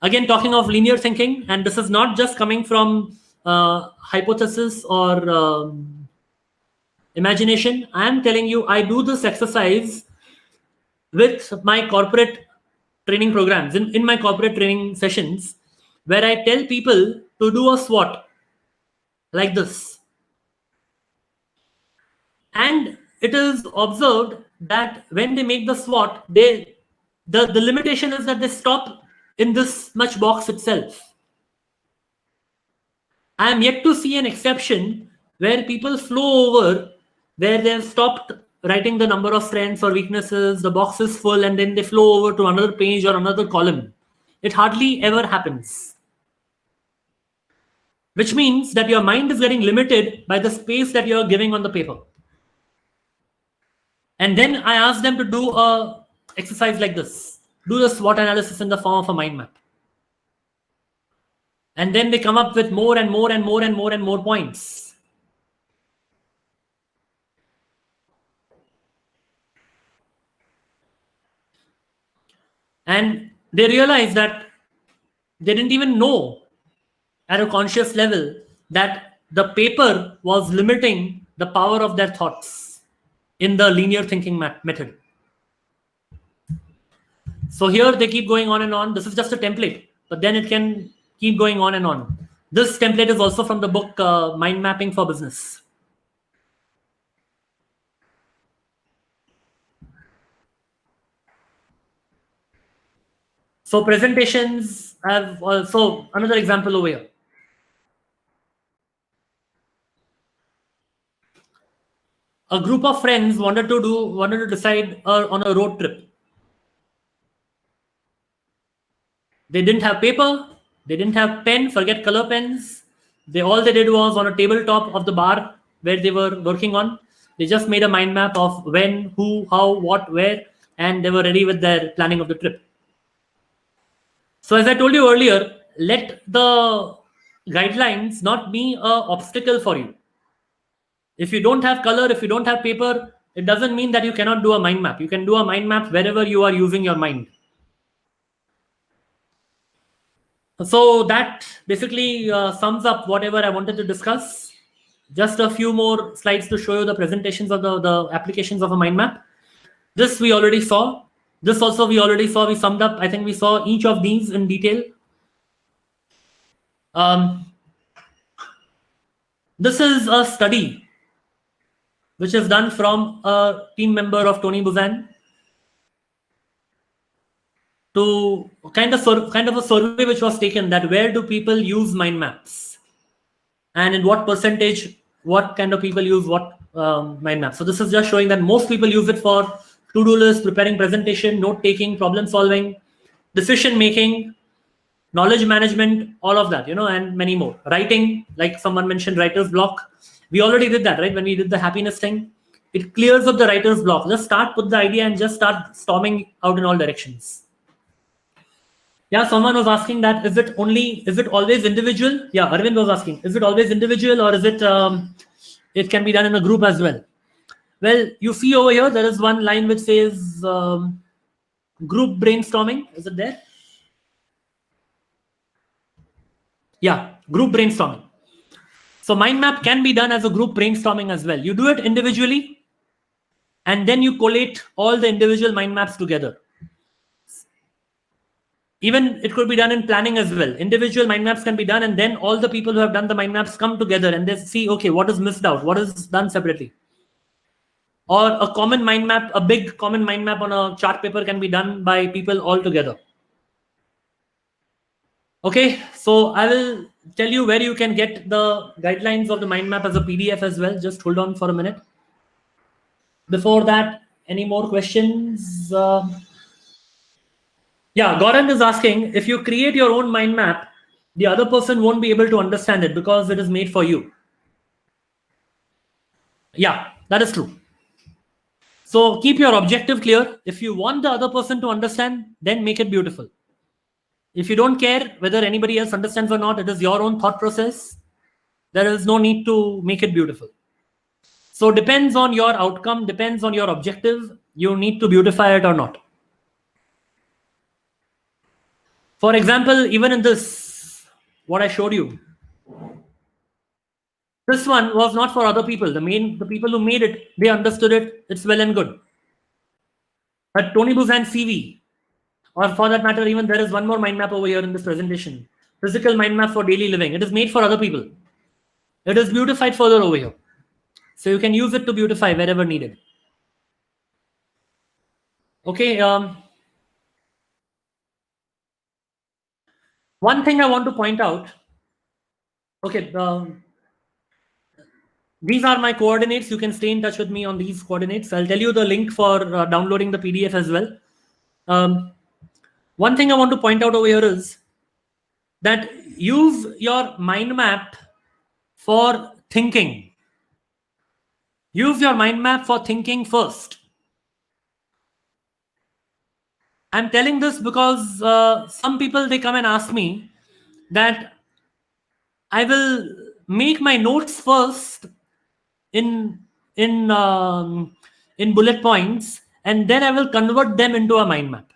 Again, talking of linear thinking, and this is not just coming from hypothesis or imagination. I am telling you, I do this exercise with my corporate training programs, in my corporate training sessions, where I tell people to do a SWOT like this. And it is observed that when they make the SWOT, the limitation is that they stop in this much box itself. I am yet to see an exception where people flow over, where they have stopped writing the number of strengths or weaknesses, the box is full, and then they flow over to another page or another column. It hardly ever happens. Which means that your mind is getting limited by the space that you're giving on the paper. And then I ask them to do a exercise like this. Do the SWOT analysis in the form of a mind map. And then they come up with more and more and more and more and more points. And they realize that they didn't even know at a conscious level that the paper was limiting the power of their thoughts in the linear thinking method. So here they keep going on and on. This is just a template, but then it can keep going on and on. This template is also from the book Mind Mapping for Business. So presentations have also another example over here. A group of friends wanted to decide on a road trip. They didn't have paper, they didn't have pen, forget color pens. All they did was on a tabletop of the bar where they were working on, they just made a mind map of when, who, how, what, where, and they were ready with their planning of the trip. So as I told you earlier, let the guidelines not be an obstacle for you. If you don't have color, if you don't have paper, it doesn't mean that you cannot do a mind map. You can do a mind map wherever you are using your mind. So that basically sums up whatever I wanted to discuss. Just a few more slides to show you the presentations of the applications of a mind map. This we already saw. This also we already saw. We summed up. I think we saw each of these in detail. This is a study which is done from a team member of Tony Buzan to kind of a survey which was taken that where do people use mind maps and in what percentage, what kind of people use what mind maps. So this is just showing that most people use it for to-do list, preparing presentation, note-taking, problem-solving, decision-making, knowledge management, all of that, and many more. Writing, like someone mentioned, writer's block. We already did that, right? When we did the happiness thing, it clears up the writer's block. Just start with the idea and just start storming out in all directions. Yeah, someone was asking that, is it always individual? Yeah, Arvind was asking, is it always individual or is it, it can be done in a group as well? Well, you see over here, there is one line which says group brainstorming. Is it there? Yeah, group brainstorming. So mind map can be done as a group brainstorming as well. You do it individually and then you collate all the individual mind maps together. Even it could be done in planning as well. Individual mind maps can be done and then all the people who have done the mind maps come together and they see, okay, what is missed out? What is done separately? Or a common mind map, a big common mind map on a chart paper can be done by people all together. Okay, so I will tell you where you can get the guidelines of the mind map as a PDF as well. Just hold on for a minute. Before that, any more questions? Yeah, Gaurang is asking, if you create your own mind map, the other person won't be able to understand it because it is made for you. Yeah, that is true. So keep your objective clear. If you want the other person to understand, then make it beautiful. If you don't care whether anybody else understands or not, it is your own thought process. There is no need to make it beautiful. So depends on your outcome, depends on your objective. You need to beautify it or not. For example, even in this, what I showed you, this one was not for other people. The people who made it, they understood it. It's well and good. But Tony Buzan CV, or for that matter, even there is one more mind map over here in this presentation. Physical mind map for daily living. It is made for other people. It is beautified further over here. So you can use it to beautify wherever needed. Okay. One thing I want to point out. Okay. These are my coordinates. You can stay in touch with me on these coordinates. I'll tell you the link for downloading the PDF as well. One thing I want to point out over here is that use your mind map for thinking. Use your mind map for thinking first. I'm telling this because some people, they come and ask me that I will make my notes first in in um, in bullet points, and then I will convert them into a mind map.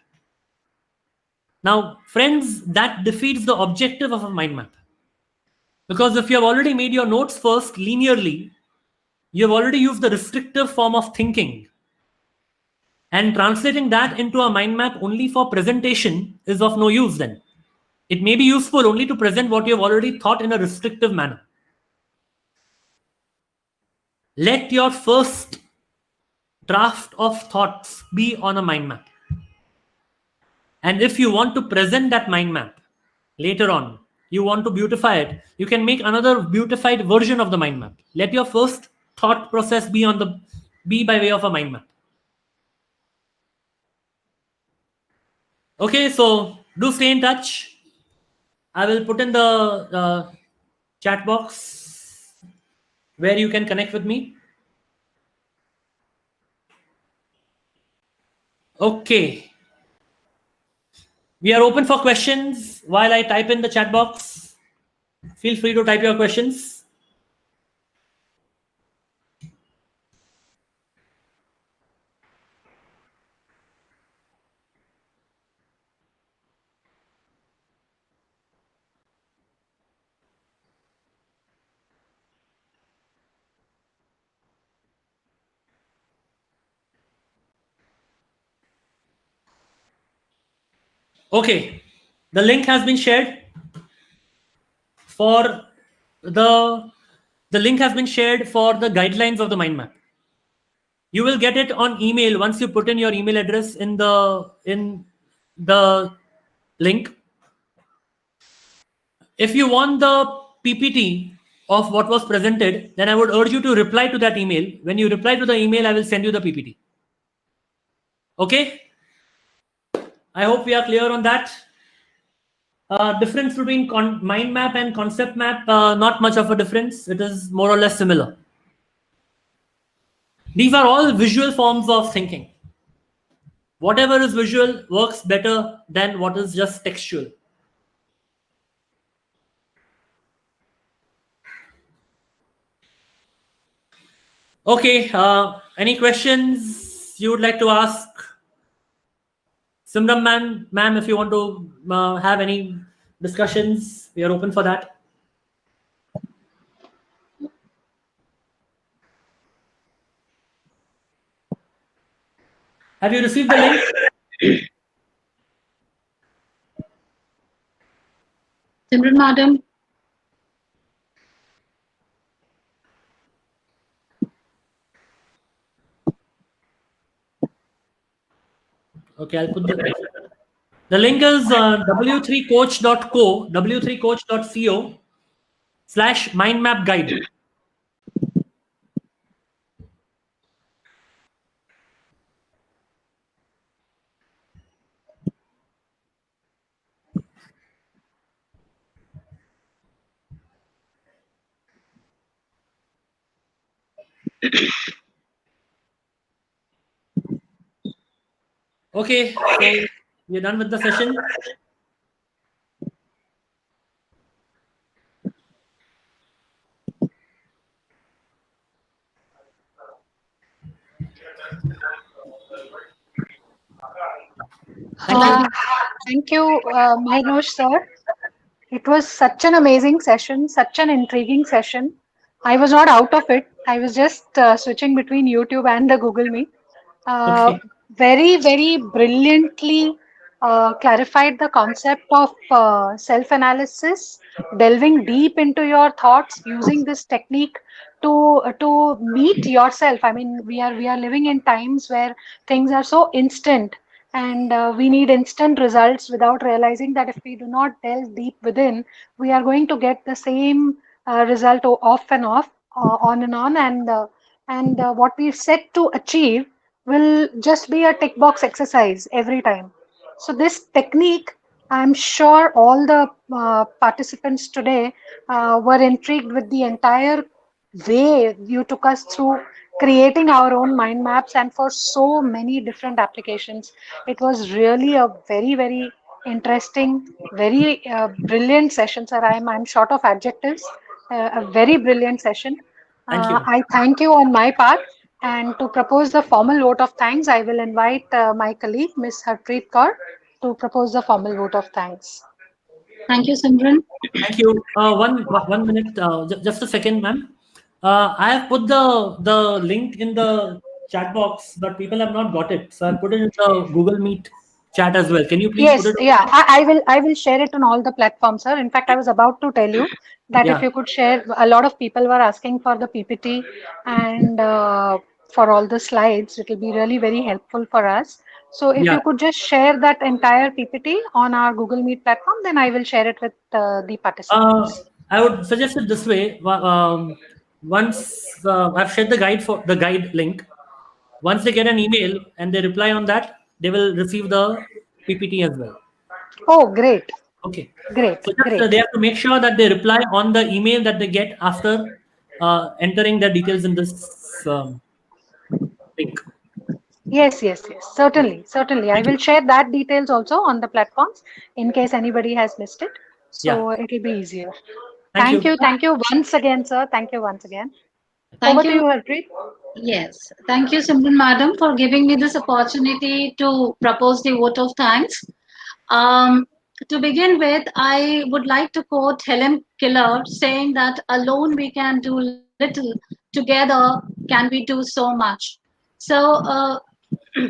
Now, friends, that defeats the objective of a mind map. Because if you have already made your notes first linearly, you have already used the restrictive form of thinking. And translating that into a mind map only for presentation is of no use then. It may be useful only to present what you have already thought in a restrictive manner. Let your first draft of thoughts be on a mind map. And if you want to present that mind map later on, you want to beautify it, you can make another beautified version of the mind map. Let your first thought process be by way of a mind map. Okay, so do stay in touch. I will put in the chat box where you can connect with me. Okay. We are open for questions while I type in the chat box. Feel free to type your questions. Okay. The link has been shared for the link has been shared for the guidelines of the mind map. You will get it on email once you put in your email address in the link. If you want the PPT of what was presented, then I would urge you to reply to that email. When you reply to the email, I will send you the PPT. Okay? I hope we are clear on that. Difference between mind map and concept map, not much of a difference. It is more or less similar. These are all visual forms of thinking. Whatever is visual works better than what is just textual. Okay, any questions you would like to ask? Simran ma'am, if you want to have any discussions, we are open for that. Have you received the link? Simran madam. Okay, I'll put the link is w3coach.co/mindmap guide. Okay, so we're done with the session. Thank you. Thank you, Mahenosh sir. It was such an amazing session, such an intriguing session. I was not out of it. I was just switching between YouTube and the Google Meet. Uh, Okay. very, very brilliantly clarified the concept of self-analysis, delving deep into your thoughts, using this technique to meet yourself. I mean, we are living in times where things are so instant, and we need instant results without realizing that if we do not delve deep within, we are going to get the same result off and off, on and on, and what we set to achieve will just be a tick box exercise every time. So this technique, I'm sure all the participants today were intrigued with the entire way you took us through creating our own mind maps and for so many different applications. It was really a very, very interesting, very brilliant session, sir. I'm short of adjectives. A very brilliant session. Thank you. I thank you on my part. And to propose the formal vote of thanks, I will invite my colleague, Ms. Harpreet Kaur, to propose the formal vote of thanks. Thank you, Simran. Thank you. One minute. Just a second, ma'am. I have put the link in the chat box, but people have not got it. So I put it in the Google Meet chat as well. Can you please put Yes, it over yeah, there? I will share it on all the platforms, sir. In fact, I was about to tell you that if Yeah. you could share, a lot of people were asking for the PPT and for all the slides. It will be really very helpful for us. So if Yeah. you could just share that entire PPT on our Google Meet platform, then I will share it with the Uh, participants. I would suggest it this way. Once I've shared the guide link, once they get an email and they reply on that, they will receive the PPT as well. Oh, great, Okay. great, So just great. they have to make sure that they reply on the email that they get after entering their details in this link. Yes, yes, yes. Okay. Certainly, certainly. I Thank you. will share that details also on the platforms in case anybody has missed it. Yeah. So it will be easier. Thank you. Thank you once again, sir. Thank you once again. Over Thank to you, you. Harpreet. Yes. Thank you, Simran Madam, for giving me this opportunity to propose the vote of thanks. Um, to begin with, I would like to quote Helen Keller saying that alone we can do little, together can we do so much. So,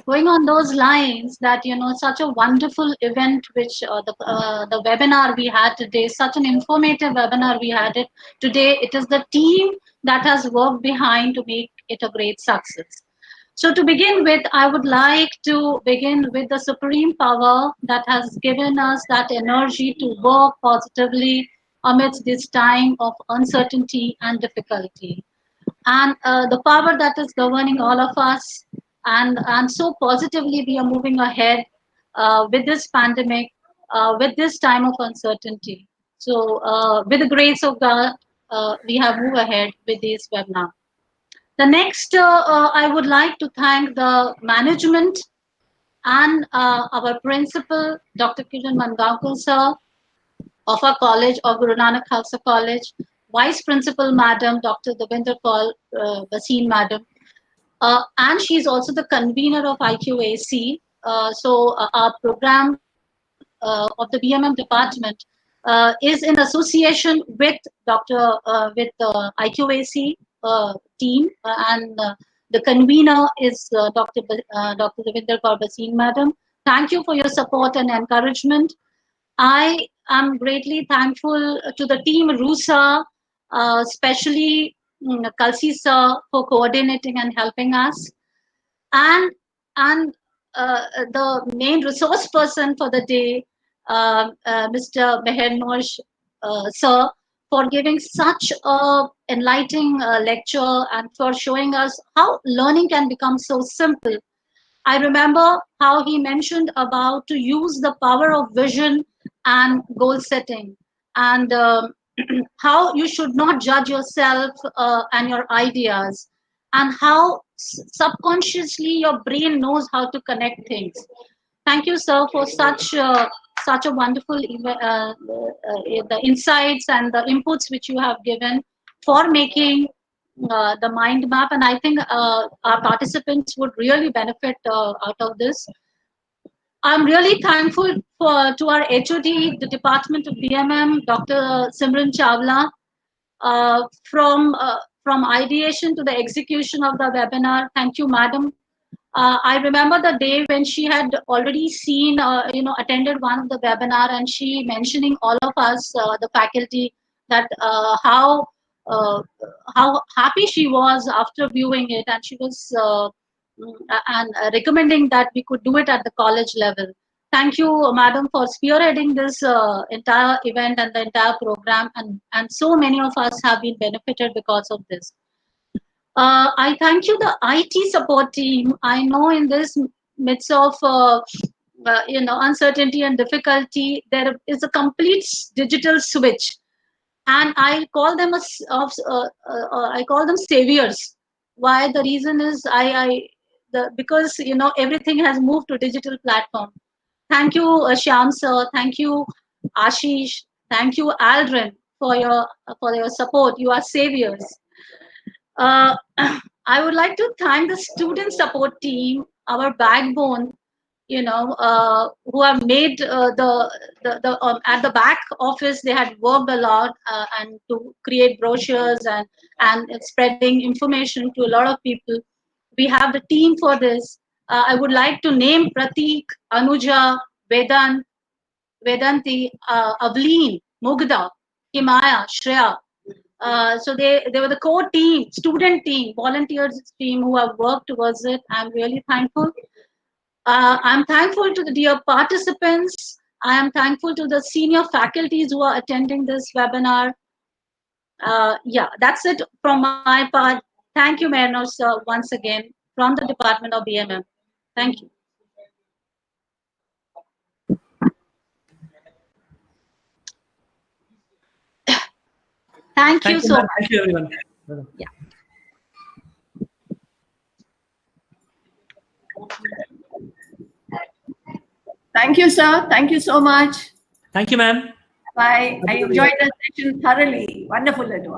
going on those lines, that such a wonderful event, which the webinar we had today, such an informative webinar we had it today. It is the team that has worked behind to make it a great success. So to begin with, I would like to begin with the supreme power that has given us that energy to work positively amidst this time of uncertainty and difficulty. And the power that is governing all of us, and so positively we are moving ahead with this pandemic, with this time of uncertainty. So with the grace of God, we have moved ahead with this webinar. The next, I would like to thank the management and our principal, Dr. Kiran Mangankar sir, of our college, of Guru Nanak Khalsa College, Vice Principal Madam, Dr. Devinder Kaur Basin Madam, and she's also the convener of IQAC. Our program of the BMM department is in association with the IQAC team, and the convener is Dr. Devinder Kaur Basin Madam. Thank you for your support and encouragement. I am greatly thankful to the team RUSA, especially Khalsa sir, for coordinating and helping us, and and the main resource person for the day, Mr. Mehernosh sir, for giving such a enlightening lecture and for showing us how learning can become so simple. I remember how he mentioned about to use the power of vision and goal setting, and how you should not judge yourself and your ideas, and how subconsciously your brain knows how to connect things. Thank you, sir, for such a wonderful the insights and the inputs which you have given for making the mind map, and I think our participants would really benefit out of this. I'm really thankful to our HOD, the Department of BMM, Dr. Simran Chawla, from ideation to the execution of the webinar. Thank you, madam. I remember the day when she had already seen, attended one of the webinar, and she mentioning all of us, the faculty, that how happy she was after viewing it, and she was recommending that we could do it at the college level. Thank you, madam, for spearheading this entire event and the entire program, and so many of us have been benefited because of this. I thank you, the IT support team. I know in this midst of uncertainty and difficulty, there is a complete digital switch, and I call them I call them saviors. Why? The reason is because everything has moved to digital platform. Thank you, Shyam sir. Thank you, Ashish. Thank you, Aldrin, for your support. You are saviors. Uh, I would like to thank the student support team, our backbone, who have made the at the back office. They had worked a lot and to create brochures and spreading information to a lot of people. We have the team for this. I would like to name Pratik, Anuja, Vedanti, Avleen, Mugda, Himaya, Shreya. So they were the core team, student team, volunteers team who have worked towards it. I'm really thankful. I'm thankful to the dear participants. I am thankful to the senior faculties who are attending this webinar. Yeah, that's it from my part. Thank you, Mayor sir, once again from the Department of BMM. Thank you. Thank you so much. Thank you, everyone. Yeah. Thank you, sir. Thank you so much. Thank you, ma'am. Bye. I enjoyed the session thoroughly. Wonderful it was.